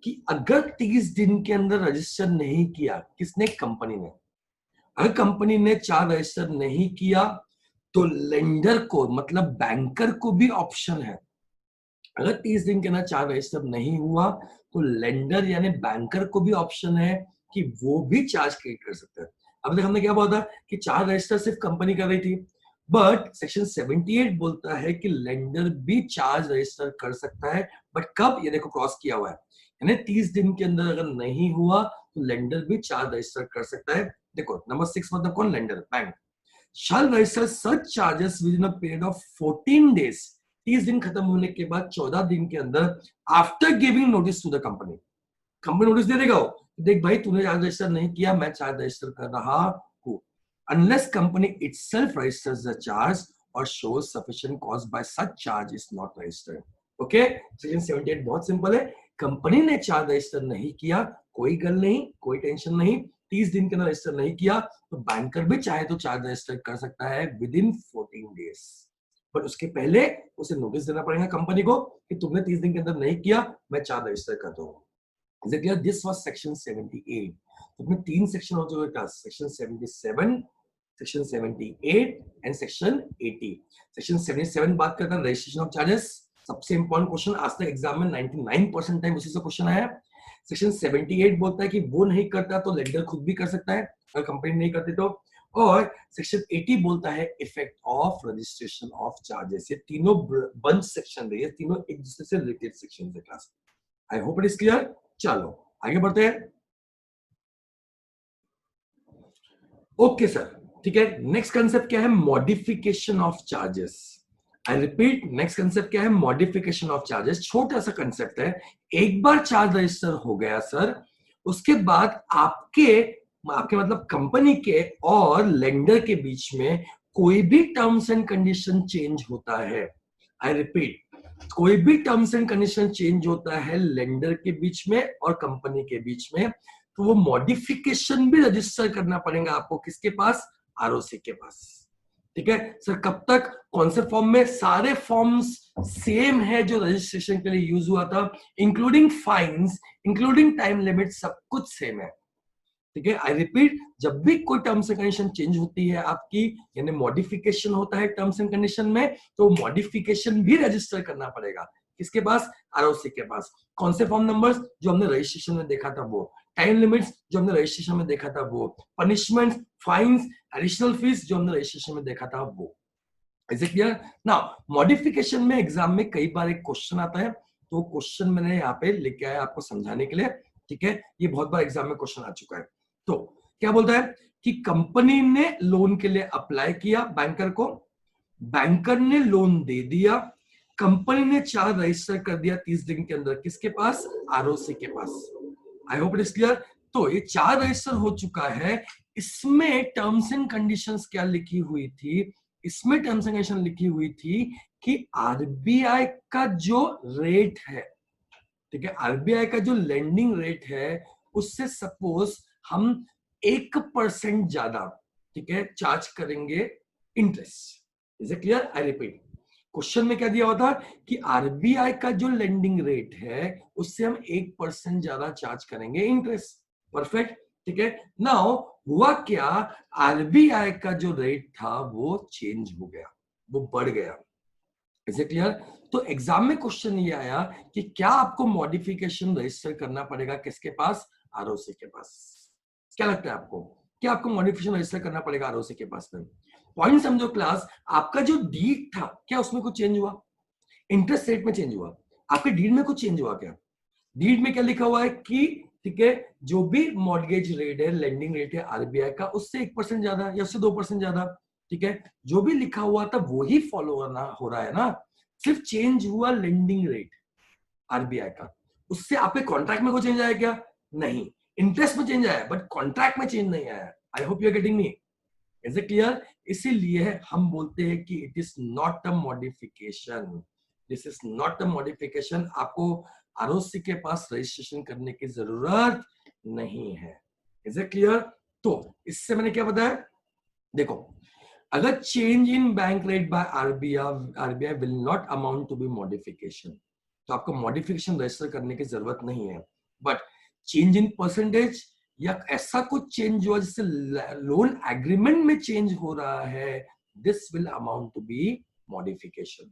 कि अगर 30 दिन के अंदर रजिस्टर नहीं किया, किसने? कंपनी ने। अगर कंपनी ने चार्ज रजिस्टर नहीं किया तो लेंडर को, मतलब बैंकर को भी ऑप्शन है। अगर 30 दिन के अंदर चार्ज रजिस्टर नहीं हुआ तो लेंडर यानी बैंकर को भी ऑप्शन है कि वो भी चार्ज क्रिएट कर सकते हैं। अब तक हमने क्या बोला था कि चार्ज रजिस्टर सिर्फ कंपनी कर रही थी, बट सेक्शन 78 बोलता है कि लेंडर भी चार्ज रजिस्टर कर सकता है। बट कब? ये देखो क्रॉस किया हुआ है, यानी 30 दिन के अंदर अगर नहीं हुआ तो लेंडर भी चार्ज रजिस्टर कर सकता है। देखो नंबर 6 मतलब कौन? Lender, bank. Shall register such charges within a period of 14 days. 30 दिन खत्म होने के बाद 14 दिन के अंदर after giving notice to the company. Company notice दे देगा, देख भाई तूने चार्ज रजिस्टर नहीं किया, मैं चार्ज रजिस्टर कर रहा हूं। Unless company itself registers the charge or shows sufficient cause by such charge is not registered। Okay, section 78 बहुत सिंपल है। कंपनी ने चार्ज रजिस्टर नहीं किया, कोई गल नहीं, कोई टेंशन नहीं। 30 दिन के अंदर रजिस्टर नहीं किया तो बैंकर भी चाहे तो चार्ज रजिस्टर कर सकता है विद इन 14 डेज। पर उसके पहले उसे नोटिस देना पड़ेगा कंपनी को कि तुमने 30 दिन के अंदर नहीं किया, मैं चार्ज रजिस्टर कर दूंगा। Is it clear? This was section 78. तो अपने 3 सेक्शन हो चुके class, section 77, section 78 and section 80. Section 77 बात करता है रजिस्ट्रेशन ऑफ चार्जेस. सबसे इंपॉर्टेंट क्वेश्चन आज तक एग्जाम में 99% टाइम उसी से क्वेश्चन आया. सेक्शन 78 बोलता है कि वो नहीं करता तो लेंडर खुद भी कर सकता है अगर कंपनी नहीं करती तो. और सेक्शन 80 बोलता है effect of registration of charges. ये तीनों बंच सेक्शन है, ये तीनों एक दूसरे से रिलेटेड सेक्शन है class. I hope it is clear. चलो आगे बढ़ते हैं. ओके सर, ठीक है. नेक्स्ट कंसेप्ट क्या है? Modification of charges. I repeat, next concept क्या है? Modification of charges. छोटा सा कंसेप्ट है. एक बार चार्ज रजिस्टर हो गया सर, उसके बाद आपके मतलब कंपनी के और लेंडर के बीच में कोई भी टर्म्स एंड कंडीशन चेंज होता है. आई रिपीट, कोई भी टर्म्स एंड कंडीशन चेंज होता है लेंडर के बीच में और कंपनी के बीच में, तो वो मॉडिफिकेशन भी रजिस्टर करना पड़ेगा आपको. किसके पास? आरओसी के पास. ठीक है सर. कब तक? कौन से फॉर्म में? सारे फॉर्म्स सेम है जो रजिस्ट्रेशन के लिए यूज हुआ था, including fines, including time limit, सब कुछ सेम है. ठीक है. आई रिपीट, जब भी कोई टर्म्स एंड कंडीशन चेंज होती है आपकी, यानी मॉडिफिकेशन होता है टर्म्स एंड कंडीशन में, तो मॉडिफिकेशन भी रजिस्टर करना पड़ेगा. किसके पास? आरओसी के पास. कौन से फॉर्म नंबर्स? जो हमने रजिस्ट्रेशन में देखा था वो. टाइम लिमिट्स जो हमने रजिस्ट्रेशन में देखा था वो. पनिशमेंट, फाइन्स, एडिशनल फीस जो हमने रजिस्ट्रेशन में देखा था वो. Is it clear? Now modification में एग्जाम में कई बार एक क्वेश्चन आता है, तो क्वेश्चन मैंने यहाँ पे लेके आया आपको समझाने के लिए. ठीक है, ये बहुत बार एग्जाम में क्वेश्चन आ चुका है. तो क्या बोलता है कि कंपनी ने लोन के लिए अप्लाई किया बैंकर को, बैंकर ने लोन दे दिया, कंपनी ने चार्ज रजिस्टर कर दिया 30 दिन के अंदर. किसके पास? आरओसी के पास. I hope it is clear. तो ये चार्ज रजिस्टर हो चुका है. इसमें टर्म्स एंड कंडीशंस क्या लिखी हुई थी? इसमें टर्म्स एंड कंडीशन लिखी हुई थी कि आरबीआई का जो रेट है, ठीक है, आरबीआई का जो लेंडिंग रेट है, उससे सपोज हम 1% ज्यादा, ठीक है, चार्ज करेंगे interest. Is it clear? I repeat, question में क्या दिया हुआ था कि आरबीआई का जो लेंडिंग रेट है उससे हम 1% ज्यादा चार्ज करेंगे इंटरेस्ट. परफेक्ट. ठीक है. नाउ हुआ क्या? आरबीआई का जो रेट था वो चेंज हो गया, वो बढ़ गया. Is it clear? तो एग्जाम में क्वेश्चन ये आया कि क्या आपको मॉडिफिकेशन रजिस्टर करना पड़ेगा किसके पास? आरओसी के पास. क्या लगता है आपको? क्या आपको मॉडिफिकेशन रजिस्टर करना पड़ेगा आरओसी के पास में? पॉइंट समझो क्लास. आपका जो डीड था, क्या उसमें कुछ चेंज हुआ? इंटरेस्ट रेट में चेंज हुआ. आपके डीड में कुछ चेंज हुआ क्या? डीड में क्या लिखा हुआ है कि, ठीक है, जो भी मॉर्गेज रेट है, लेंडिंग रेट है आरबीआई का, उससे 1% ज्यादा या उससे 2% ज्यादा. ठीक है, जो भी लिखा हुआ था वो ही फॉलो हो रहा है ना. सिर्फ चेंज हुआ लेंडिंग रेट आरबीआई का. उससे आपके कॉन्ट्रैक्ट में कोई चेंज आया क्या? नहीं. इंटरेस्ट में चेंज आया बट कॉन्ट्रैक्ट में चेंज नहीं आया. I hope you are getting me. Is it clear? इसीलिए हम बोलते हैं कि it is not a modification. This is not a modification. आपको आरओसी के पास रजिस्ट्रेशन करने की जरूरत नहीं है. Is it clear? तो इससे मैंने क्या बताया, देखो, अगर change in bank rate by RBI will not amount to be modification, तो आपको मॉडिफिकेशन रजिस्टर करने की जरूरत नहीं है. बट चेंज इन परसेंटेज या ऐसा कुछ चेंज हुआ जिससे लोन एग्रीमेंट में चेंज हो रहा है, this will amount to be modification.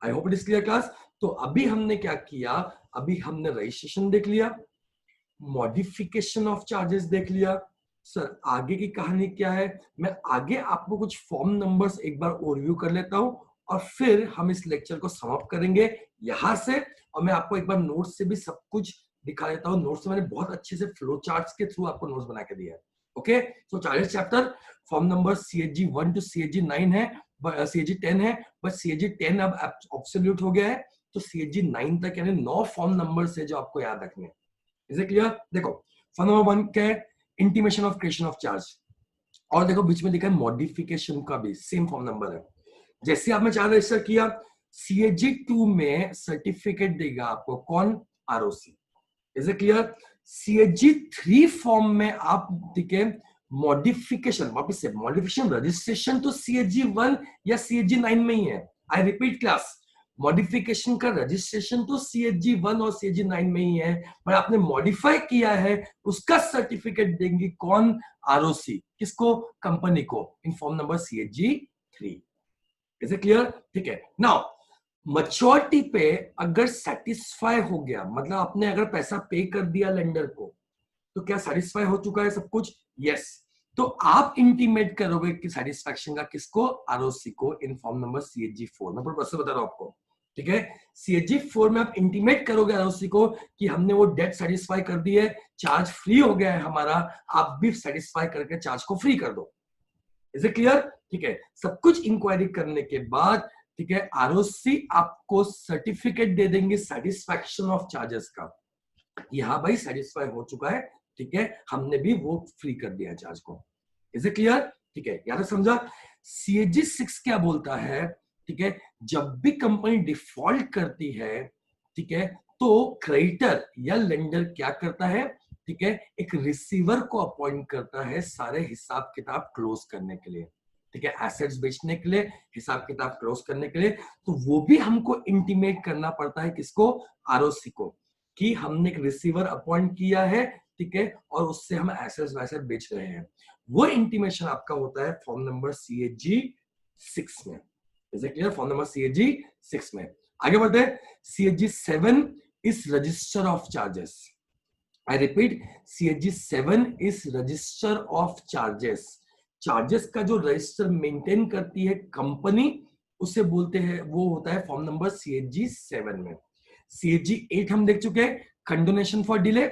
I hope it is clear class. तो अभी हमने क्या किया? अभी हमने रजिस्ट्रेशन देख लिया, मॉडिफिकेशन ऑफ चार्जेस देख लिया. सर आगे की कहानी क्या है? मैं आगे आपको कुछ फॉर्म नंबर्स एक बार ओवरव्यू कर लेता हूं और फिर हम इस लेक्चर को समाप्त करेंगे यहां से. और मैं आपको एक बार नोट्स से भी सब कुछ दिखा देता हूं. नोट्स से मैंने बहुत अच्छे से फ्लो चार्ट्स के थ्रू आपको नोट्स बना के दिया है. ओके, तो charges chapter form number CHG 1 to CHG 9 है, CHG 10 है, बट CHG 10 अब एब्सोल्यूट हो गया है, तो CHG 9 तक यानी 9 फॉर्म नंबर्स है जो आपको याद रखने हैं. Is it clear? देखो, फॉर्म नंबर 1 क्या है? Intimation of creation of charge. और देखो बीच में लिखा है मॉडिफिकेशन का भी सेम फॉर्म नंबर है. जैसे आपने चार्ज रजिस्टर किया, CHG 2 में सर्टिफिकेट देगा आपको कौन? ROC. Is it clear? CHG 3 form में आप, ठीक है, मॉडिफिकेशन, वापस से मॉडिफिकेशन रजिस्ट्रेशन तो CHG 1 या CHG 9 में ही है. आई रिपीट क्लास, मॉडिफिकेशन का रजिस्ट्रेशन तो CHG 1 और CHG 9 में ही है, पर आपने मॉडिफाई किया है उसका सर्टिफिकेट देंगे कौन? ROC। किसको? कंपनी को, इन form number CHG 3। Is it clear? ठीक है। नाउ मैच्योरिटी पे अगर सेटिस्फाई हो गया, मतलब आपने अगर पैसा पे कर दिया लेंडर को, तो क्या सेटिस्फाई हो चुका है सब कुछ? यस। तो आप इंटीमेट करोगे कि सेटिस्फैक्शन का किसको? ROC को, इन फॉर्म नंबर CHG 4। मैं प्रोसेस बता रहा हूं आपको, ठीक है। CHG 4 में आप इंटीमेट करोगे ROC को कि हमने वो डेट सेटिस्फाई कर दी है, चार्ज फ्री हो गया है हमारा, आप भी सेटिस्फाई करके चार्ज को फ्री कर दो। Is it clear? ठीक है। सब कुछ इंक्वायरी करने के बाद, ठीक है, ROC आपको सर्टिफिकेट दे देंगे सेटिस्फैक्शन ऑफ चार्जेस का, कि हाँ भाई सेटिस्फाई हो चुका है, ठीक है, हमने भी वो फ्री कर दिया चार्ज को। Is it clear? ठीक है, याद समझा? CHG 6 क्या बोलता है? ठीक है, जब भी कंपनी डिफॉल्ट करती है, ठीक है, तो क्रेडिटर या लेंडर क्या करता है? ठीक है, एक रिसीवर को अपॉइंट करता है सारे हिसाब किताब क्लोज करने के लिए, ठीक है, एसेट्स बेचने के लिए, हिसाब किताब क्लोज करने के लिए। तो वो भी हमको इंटीमेट करना पड़ता है, किसको? ROC को, कि हमने एक रिसीवर अपॉइंट किया है, ठीक है, और उससे हम एसेट्स वैसेट बेच रहे हैं। वो इंटीमेशन आपका होता है फॉर्म नंबर CHG 6 में। Is it clear? Form number CHG 6 में। आगे बढ़ते हैं। CHG 7 is register of charges. I repeat, CHG 7 is register of charges. Charges का जो रजिस्टर मेंटेन करती है कंपनी, उसे बोलते हैं, वो होता है फॉर्म नंबर CHG 7 में। CHG 8 हम देख चुके हैं, condonation for delay,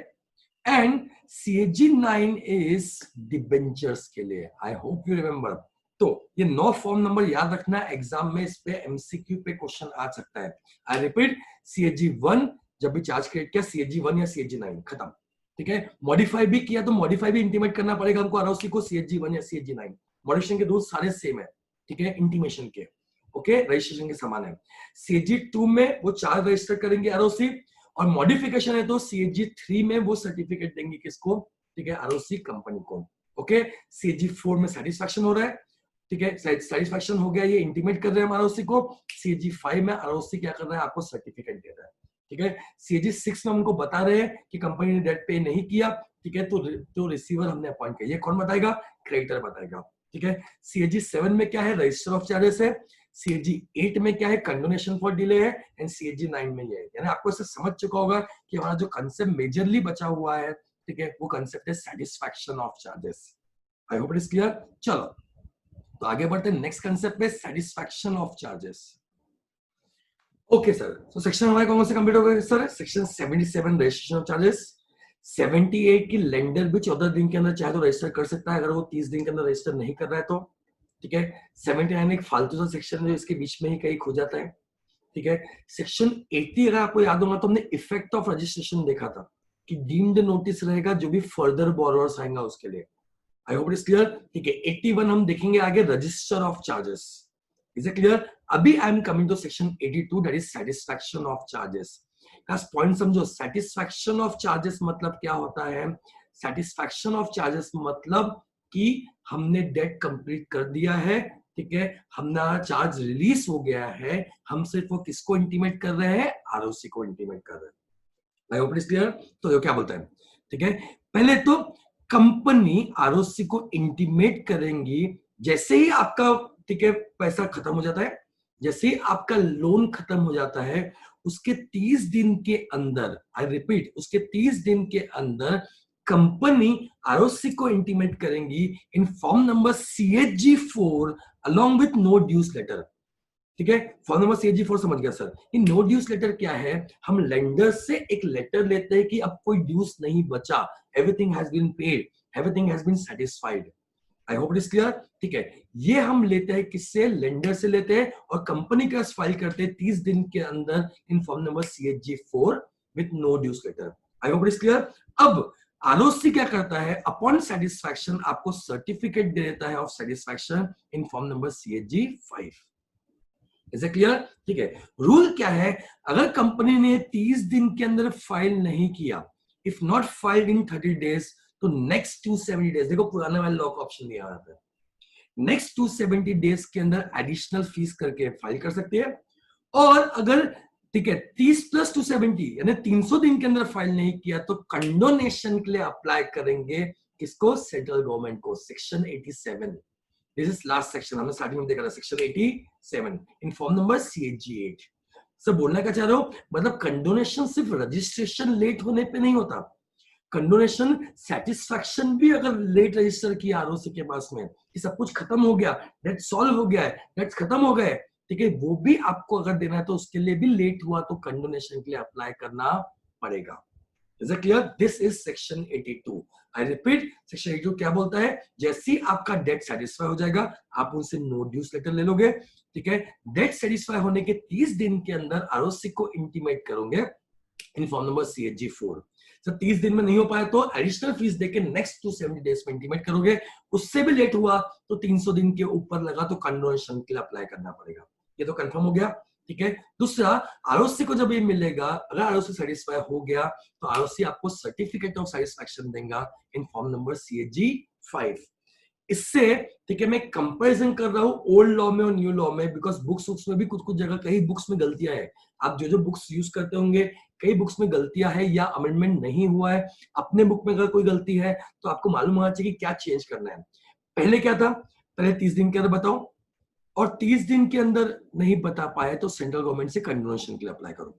and CHG 9 is debentures के लिए। I hope you remember. तो ये 9 फॉर्म नंबर याद रखना, एग्जाम में इस पे MCQ पे क्वेश्चन आ सकता है। आई रिपीट, CHG 1 जब भी चार्ज क्रिएट किया, CHG 1 या CHG 9 खत्म, ठीक है। मॉडिफाई भी किया तो मॉडिफाई भी इंटीमेट करना पड़ेगा हमको ROC को, CHG 1 या CHG 9। मॉडिफिकेशन के रूल्स सारे सेम है, ठीक है, इंटीमेशन के, ओके, रजिस्ट्रेशन के समान है। CHG 2 में वो चार्ज रजिस्टर करेंगे ROC, और मॉडिफिकेशन है तो CHG 3 में वो सर्टिफिकेट देंगे किसको? ठीक है, ROC कंपनी को, ओके। CHG 4 में सेटिस्फैक्शन हो रहा है, ठीक है, सेटिस्फैक्शन हो गया, ये इंटीमेट कर रहे हैं ROC को। CHG 5 में ROC क्या कर रहा है? आपको सर्टिफिकेट दे रहा है, ठीक है। CHG 6 में हमको बता रहे हैं कि कंपनी ने डेट पे नहीं किया, ठीक है, तो रिसीवर हमने अपॉइंट किया, ये कौन बताएगा? क्रेडिटर बताएगा, ठीक है। CHG 7 में क्या है? रजिस्टर ऑफ चार्जेस है। CHG 8 में क्या है? कंडोनेशन फॉर डिले है। एंड CHG 9 में ये है। यानी आपको इससे समझ चुका होगा कि हमारा जो कंसेप्ट मेजरली बचा हुआ है, ठीक है, वो कंसेप्ट है satisfaction of charges. I hope it is clear. चलो तो आगे बढ़ते हैं, नेक्स्ट कंसेप्ट पे, satisfaction of charges. Okay sir, तो सेक्शन हमारे कौन से कंप्लीट हो गए sir? Section 77 registration of charges. 78 की लेंडर भी 14 दिन के अंदर चाहे तो रजिस्टर कर सकता है, अगर वो 30 दिन के अंदर रजिस्टर नहीं कर रहा है तो, ठीक है। 79 एक फालतू सा सेक्शन है जो इसके बीच में ही कहीं खो जाता है, ठीक है। सेक्शन 80 अगर आपको याद होगा तो हमने इफेक्ट ऑफ रजिस्ट्रेशन देखा था, कि डीम्ड नोटिस रहेगा जो भी फर्दर बोरोवर्स आएगा उसके लिए। I hope it is clear, ठीक है। 81 हम देखेंगे आगे, register of charges. Is it clear? अभी I am coming to section 82, that is satisfaction of charges. बस पॉइंट समझो, सेटिस्फैक्शन ऑफ चार्जेस मतलब क्या होता है? सेटिस्फैक्शन ऑफ चार्जेस मतलब कि हमने डेट कंप्लीट कर दिया है, ठीक है, हमारा चार्ज रिलीज हो गया है, हम सिर्फ वो किसको इंटीमेट कर रहे हैं? ROC को इंटीमेट कर रहे हैं। I hope it is clear. तो ये क्या बोलता है, ठीक है, पहले तो कंपनी ROC को इंटीमेट करेंगी जैसे ही आपका, ठीक है, पैसा खत्म हो जाता है, जैसे ही आपका लोन खत्म हो जाता है, उसके 30 दिन के अंदर, आई रिपीट, उसके 30 दिन के अंदर कंपनी ROC को इंटीमेट करेंगी इन form number CHG 4 along with no dues letter, ठीक है। फॉर्म नंबर CHG 4 समझ गया सर। ये नो ड्यूस लेटर क्या है? हम लेंडर से एक लेटर लेते हैं कि अब कोई ड्यूस नहीं बचा, everything has been paid, everything has been satisfied. I hope it is clear, ठीक है। ये हम लेते हैं किससे? लेंडर से लेते हैं, और कंपनी के पास फाइल करते हैं 30 दिन के अंदर in form number CHG 4 with no dues letter. I hope it is clear. अब ROC क्या करता है? अपॉन सेटिस्फैक्शन आपको सर्टिफिकेट दे देता है of satisfaction in form number CHG 5। Is it clear? ठीक है। रूल क्या है? अगर कंपनी ने 30 दिन के अंदर फाइल नहीं किया, if not filed in 30 days, तो नेक्स्ट 270 डेज, देखो पुराना वाला लॉक ऑप्शन दिया है, नेक्स्ट 270 डेज के अंदर एडिशनल फीस करके फाइल कर सकते हैं, और अगर ठीक है 30+270 यानी 300 दिन के अंदर फाइल नहीं किया तो कंडोनेशन के लिए अप्लाई करेंगे किसको, सेंट्रल गवर्नमेंट को, section 87। This is last section, हमने स्टार्टिंग में देखा था सेक्शन 87 इन फॉर्म नंबर CHG 8। सब बोलना क्या चाह रहे हो, मतलब कंडोनेशन सिर्फ रजिस्ट्रेशन लेट होने पे नहीं होता, कंडोनेशन सेटिस्फैक्शन भी अगर लेट रजिस्टर किया आरओसी के पास में कि सब कुछ खत्म हो गया, डेट सॉल्व हो गया है, डेट खत्म हो गए, ठीक है, वो भी आपको अगर देना है तो उसके लिए भी लेट हुआ तो कंडोनेशन के लिए अप्लाई करना पड़ेगा। Is it clear? This is section 82। I repeat, section 82 क्या बोलता है, जैसे ही आपका डेट सेटिस्फाई हो जाएगा आप उनसे नो ड्यूस लेटर ले लोगे, ठीक है, डेट सेटिस्फाई होने के 30 दिन के अंदर आरओसी को इंटीमेट करोगे इन फॉर्म नंबर CHG 4। तो 30 दिन में नहीं हो पाया तो एडिशनल फीस देके नेक्स्ट 270 डेज में इंटीमेट करोगे, उससे भी लेट हुआ तो 300 दिन के ऊपर लगा तो कंडोनेशन के लिए अप्लाई करना पड़ेगा। ये तो कंफर्म हो गया, ठीक है। दूसरा, आरओसी को जब ये मिलेगा, अगर आरओसी सेटिस्फाई हो गया तो आरओसी आपको सर्टिफिकेट ऑफ सेटिस्फैक्शन देगा इन फॉर्म नंबर CHG 5। इससे ठीक है मैं कंपैरिजन कर रहा हूं ओल्ड लॉ में और न्यू लॉ में, बिकॉज बुक्स में भी कुछ कुछ जगह कई बुक्स में गलतियां है। आप जो जो बुक्स यूज करते होंगे कई बुक्स में गलतियां है या अमेंडमेंट नहीं हुआ है, अपने बुक में अगर कोई गलती है तो आपको मालूम होना चाहिए कि क्या चेंज करना है। पहले क्या था, पहले 30 दिन के अंदर बताओ, और 30 दिन के अंदर नहीं बता पाए तो सेंट्रल गवर्नमेंट से कंडोनेशन के लिए अप्लाई करो।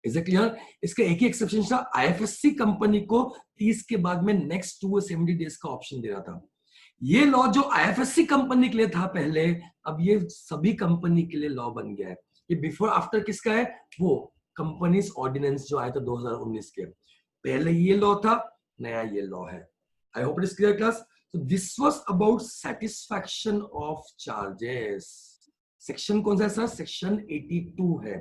Is it clear? इसका एक ही एक्सेप्शन था, IFSC कंपनी को 30 के बाद में नेक्स्ट 270 डेज का ऑप्शन दे रहा था। ये लॉ जो IFSC कंपनी के लिए था पहले, अब ये सभी कंपनी के लिए लॉ बन गया है। ये बिफोर आफ्टर किसका है, वो कंपनीज ऑर्डिनेंस जो आया था 2019 के, पहले ये लॉ था, नया ये लॉ है। I hope it is clear class. So this was about satisfaction of charges. Section कौन सा है सर, सेक्शन 82 है।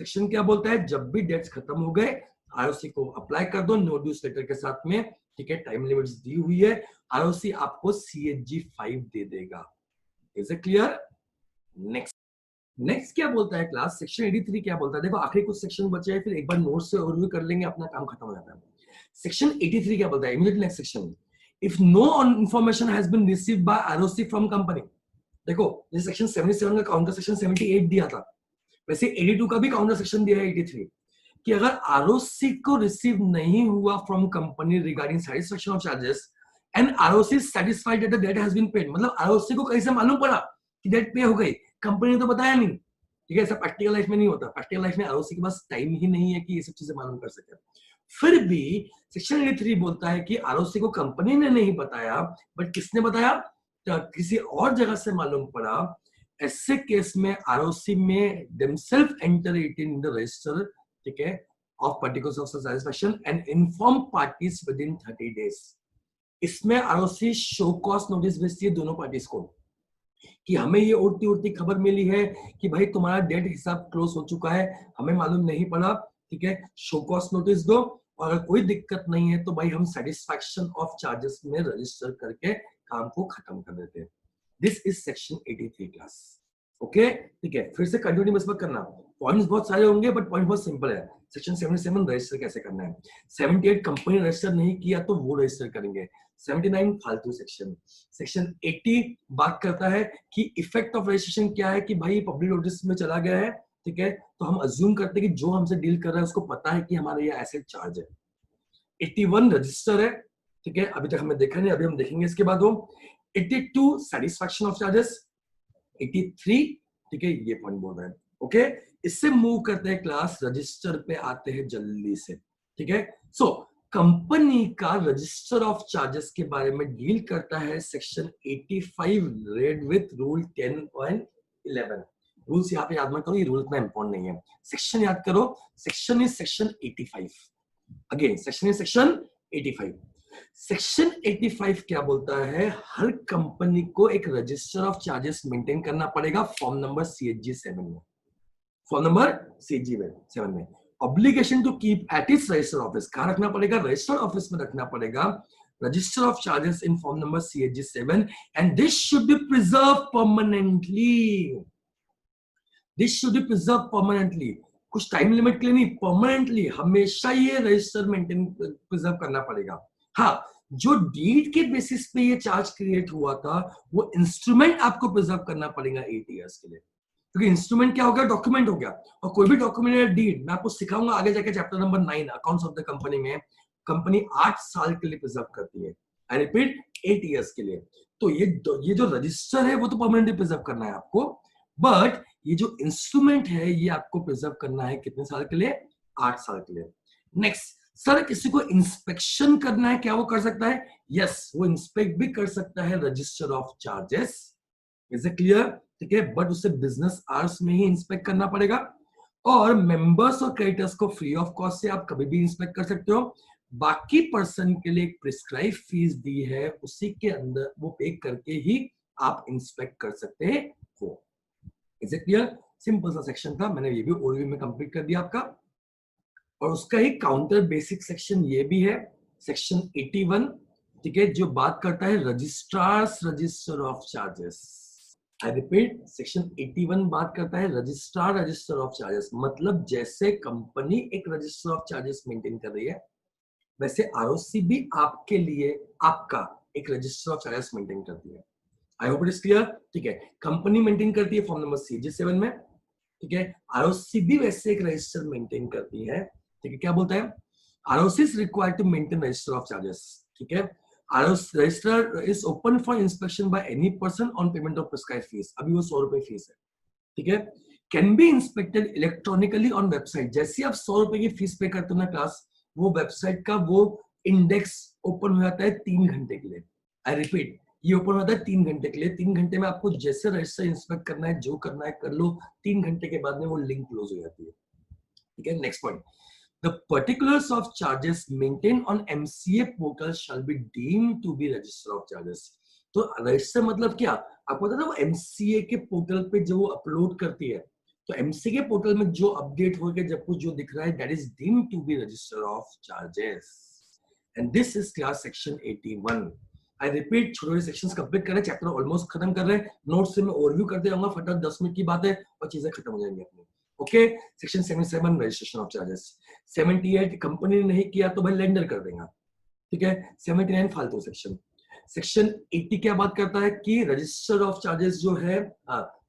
सेक्शन क्या बोलता है, जब भी डेट्स खत्म हो गए आरओसी को अप्लाई कर दो नो ड्यूस लेटर के साथ में, ठीक है, टाइम लिमिट्स दी हुई है, आरओसी आपको CHG 5 दे देगा। Is it clear? नेक्स्ट क्या बोलता है क्लास, सेक्शन 83 क्या बोलता है, देखो आखिरी कुछ सेक्शन बचे हैं, फिर एक बार नोट से ओवरव्यू कर लेंगे, अपना काम खत्म हो जाता है। सेक्शन 83 क्या बोलता है, immediately next section, if no information has been received by ROC from company. देखो ये सेक्शन 77 का काउंटर सेक्शन 78 दिया था, वैसे 82 का भी काउंटर सेक्शन दिया है 83, कि अगर आरओसी को रिसीव नहीं हुआ from company regarding satisfaction of charges and ROC satisfied that the debt has been paid, मतलब आरओसी को कहीं से मालूम पड़ा कि डेट पे हो गई, कंपनी ने तो बताया नहीं, ठीक है, ऐसा प्रैक्टिकल लाइफ में नहीं होता, प्रैक्टिकल लाइफ में आरओसी के पास टाइम ही नहीं है कि ये सब चीजें मालूम कर सके। फिर भी सेक्शन 83 बोलता है कि आरओसी को कंपनी ने नहीं बताया, बट किसने बताया, तो किसी और जगह से मालूम पड़ा, ऐसे केस में आरओसी में themselves enter it in the register, ठीक है, of particulars of satisfaction and inform parties within 30 days. इसमें आरओसी शो कॉज नोटिस भेजती है दोनों पार्टीज को कि हमें ये उड़ती उड़ती खबर मिली है कि भाई तुम्हारा डेट हिसाब क्लोज हो चुका है, हमें मालूम नहीं पड़ा, ठीक है, शो कॉज नोटिस दो, और अगर कोई दिक्कत नहीं है तो भाई हम सेटिस्फैक्शन ऑफ चार्जेस में रजिस्टर करके काम को खत्म कर देते हैं। This is section 83 class. Okay, ठीक है, फिर से कंटिन्यू मत करना, पॉइंट्स बहुत सारे होंगे बट पॉइंट बहुत सिंपल है। सेक्शन 77 रजिस्टर कैसे करना है, 78 कंपनी रजिस्टर नहीं किया तो वो रजिस्टर करेंगे, 79 फालतू सेक्शन। सेक्शन 80 बात करता है कि इफेक्ट ऑफ रजिस्ट्रेशन क्या है, कि भाई पब्लिक नोटिस में चला गया है, ठीक है, तो हम अज्यूम करते हैं कि जो हमसे डील कर रहा है उसको पता है कि हमारा ये एसेट चार्ज है। 81 रजिस्टर है, ठीक है, अभी तक हमने देखा नहीं, अभी हम देखेंगे इसके बाद। वो 82 सेटिस्फैक्शन ऑफ चार्जेस, 83 ठीक है, ये पॉइंट बोल रहा है। ओके, इससे मूव करते हैं क्लास, रजिस्टर पे आते हैं जल्दी से, ठीक है। सो कंपनी का रजिस्टर ऑफ चार्जेस के बारे में डील करता है section 85 red with rule 10.11। Rules यहाँ पे याद मत करो, ये रूल इतना इंपॉर्टेंट नहीं है, सेक्शन याद करो, section is section 85। Again section is section 85। Section 85 क्या बोलता है, हर कंपनी को एक रजिस्टर ऑफ चार्जेस मेंटेन करना पड़ेगा फॉर्म नंबर CHG 7 में, फॉर्म नंबर CHG 7 में। Obligation to keep at its register office, कहां रखना पड़ेगा, रजिस्टर ऑफिस में रखना पड़ेगा, register of charges in form number CHG 7 and this should be preserve permanently, this should be preserve permanently, कुछ time limit के लिए नहीं, परमानेंटली हमेशा ये रजिस्टर मेंटेन प्रिजर्व करना पड़ेगा। हाँ, जो डीड के बेसिस पे ये चार्ज क्रिएट हुआ था वो इंस्ट्रूमेंट आपको प्रिजर्व करना पड़ेगा 8 इयर्स के लिए। क्योंकि इंस्ट्रूमेंट क्या हो गया, डॉक्यूमेंट हो गया। और कोई भी डॉक्यूमेंट या डीड, मैं आपको सिखाऊंगा आगे जाके chapter number 9 accounts of the company में, कंपनी 8 साल के लिए प्रिजर्व करती है। आई रिपीट, 8 इयर्स के लिए। तो ये जो रजिस्टर है वो तो परमानेंटली प्रिजर्व करना है आपको, बट ये जो इंस्ट्रूमेंट है ये आपको प्रिजर्व करना है कितने साल के लिए, 8 साल के लिए। नेक्स्ट, सर किसी को इंस्पेक्शन करना है, क्या वो कर सकता है? यस, वो इंस्पेक्ट भी कर सकता है register of charges. Is it clear? ठीक है, बट उसे बिजनेस आवर्स में ही इंस्पेक्ट करना पड़ेगा। और मेंबर्स और क्रेडिटर्स को फ्री ऑफ कॉस्ट से आप कभी भी इंस्पेक्ट कर सकते हो। बाकी पर्सन के लिए एक प्रिस्क्राइब फीस दी है, उसी के अंदर वो पे करके ही आप इंस्पेक्ट कर सकते हो। Is it clear? सिंपल सा सेक्शन था, मैंने ये भी ओवरव्यू में कंप्लीट कर दिया आपका। और उसका ही काउंटर बेसिक सेक्शन ये भी है, सेक्शन 81, ठीक है, जो बात करता है registrars register of charges. I repeat, section 81 बात करता है रजिस्ट्रार रजिस्टर ऑफ चार्जेस। मतलब जैसे कंपनी एक रजिस्टर ऑफ चार्जेस मेंटेन कर रही है, वैसे आरओसी भी आपके लिए आपका एक रजिस्टर ऑफ चार्जेस मेंटेन करती है। I hope it is clear. ठीक है, कंपनी मेंटेन करती है फॉर्म नंबर CG7 में, ठीक है। आरओसी भी वैसे एक रजिस्टर मेंटेन करती है, ठीक है। क्या बोलता है? ROC is required to maintain register of charges, ठीक है। ROC register is open for inspection by any person on payment of prescribed fees. अभी वो 100 रुपए फीस है, ठीक है। Can be inspected electronically on website. जैसे आप 100 रुपए की फीस पे करते हो ना क्लास, वो वेबसाइट का वो इंडेक्स ओपन हो जाता है 3 घंटे के लिए। आई रिपीट, ये ओपन होता है 3 घंटे के लिए। 3 घंटे में आपको जैसे रजिस्टर इंस्पेक्ट करना है, जो करना है कर लो। 3 घंटे के बाद में वो लिंक क्लोज हो जाती है, ठीक है। Next point, the particulars of charges maintained on MCA portal shall be deemed to be register of charges। तो रजिस्टर मतलब क्या, आपको पता है वो MCA के पोर्टल पे जो अपलोड करती है, तो MCA के पोर्टल में जो अपडेट हो गया, जब कुछ जो दिख रहा है, that is deemed to be register of charges। and this is class section 81। I repeat, छोटे सेक्शंस कंप्लीट कर रहे हैं, चैप्टर ऑलमोस्ट खत्म कर रहे हैं। नोट्स से मैं ओवरव्यू करते जाऊंगा, फटाफट 10 मिनट की बात है और चीजें खत्म हो जाएंगी अपनी। Okay, section 77 registration of charges. 78 company ने नहीं किया तो भाई लेंडर कर देगा, ठीक है। 79 फालतू सेक्शन। सेक्शन 80 क्या बात करता है कि रजिस्टर ऑफ चार्जेस जो है,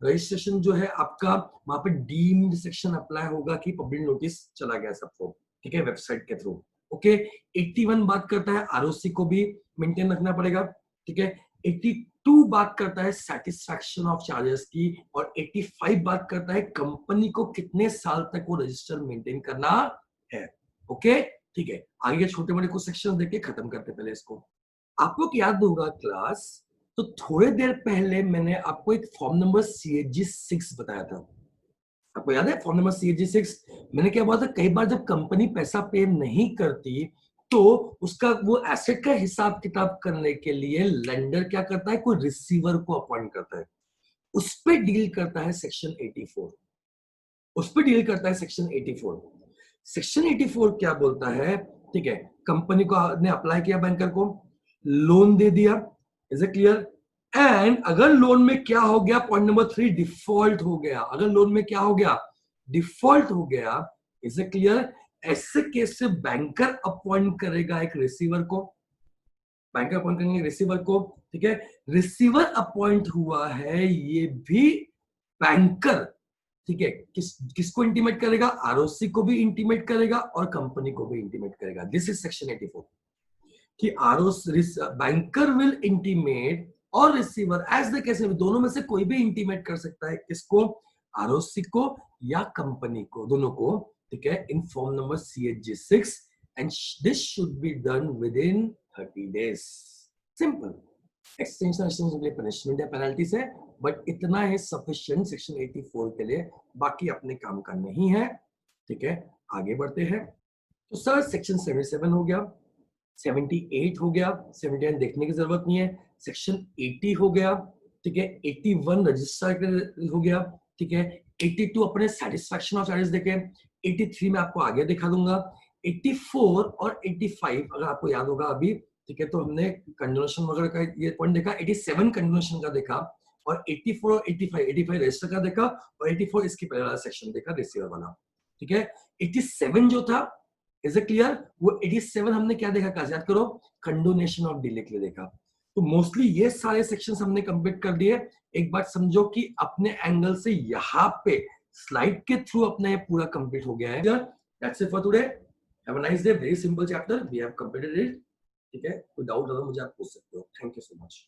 रजिस्ट्रेशन जो है आपका, वहां पे डीम्ड सेक्शन अप्लाई होगा कि पब्लिक नोटिस चला गया सबको, ठीक है, वेबसाइट के थ्रू। ओके, 81 बात करता है आरओसी को भी मेंटेन रखना पड़ेगा, ठीक है। 82 बात करता है सेटिस्फैक्शन ऑफ चार्जेस की, और 85 बात करता है कंपनी को कितने साल तक वो रजिस्टर मेंटेन करना है। ओके, ठीक है। आगे के छोटे मोटे कुछ सेक्शन देख के खत्म करते पहले इसको। आपको याद होगा क्लास, तो थोड़ी देर पहले मैंने आपको एक फॉर्म नंबर CAG6 बताया था। आपको याद है फॉर्म नंबर CAG6? मैंने क्या बोला था, कई बार जब कंपनी पैसा पे नहीं करती तो उसका वो एसेट का हिसाब किताब करने के लिए लेंडर क्या करता है, कोई रिसीवर को अपॉइंट करता है। उस पर डील करता है सेक्शन 84। उस पर डील करता है सेक्शन 84। सेक्शन 84 क्या बोलता है, ठीक है, कंपनी को ने अप्लाई किया बैंकर को, लोन दे दिया, इज इट क्लियर। एंड अगर लोन में क्या हो गया, पॉइंट नंबर 3, डिफॉल्ट हो गया। अगर लोन में क्या हो गया, डिफॉल्ट हो गया, इज इट क्लियर। ऐसे केस से बैंकर अपॉइंट करेगा एक रिसीवर को, बैंकर अपॉइंट करेंगे रिसीवर को, ठीक है। रिसीवर अपॉइंट हुआ है, ये भी बैंकर, ठीक है, किसको इंटीमेट करेगा, आरओसी को भी इंटीमेट करेगा और कंपनी को भी इंटीमेट करेगा। दिस इज सेक्शन 84 कि आरओसी बैंकर विल इंटीमेट और रिसीवर एज द केस, दोनों में से कोई भी इंटीमेट कर सकता है, किसको, आरओसी को या कंपनी को, दोनों को, ठीक है, इन form number CAG6 and this should be done with in 30 days। Simple. Extension के लिए पनिशमेंट है, पेनल्टीज है, बट इतना है सफिशिएंट सेक्शन 84 के लिए, बाकी अपने काम का नहीं है, ठीक है। आगे बढ़ते हैं। तो सर सेक्शन 77 हो गया, 78 हो गया, 79 देखने की जरूरत नहीं है। सेक्शन 80 हो गया, ठीक है। 81 रजिस्टर हो गया, ठीक है। 82 अपने सेटिस्फैक्शन ऑफ चार्जेस देखे। 83 में आपको आगे दिखा दूंगा। 84 और 85 अगर आपको याद होगा अभी, ठीक है, तो हमने कंडोनेशन वगैरह का ये पॉइंट देखा। 87 कंडोनेशन का देखा, और 84 और 85 रजिस्टर का देखा, और 84 इसकी पहले वाला सेक्शन देखा, रिसीवर वाला, ठीक है। 87 जो था, इज इट क्लियर, वो 87 हमने क्या देखा, याद करो, कंडोनेशन ऑफ डिले के लिए देखा। तो मोस्टली ये सारे सेक्शंस हमने कंप्लीट कर दिए। एक बात समझो कि अपने एंगल से यहाँ पे स्लाइड के थ्रू अपना ये पूरा कंप्लीट हो गया है। That's it for today. Have a nice day. Very simple chapter, we have completed it. ठीक है, कोई डाउट अगर मुझे आप पूछ सकते हो। Thank you so much.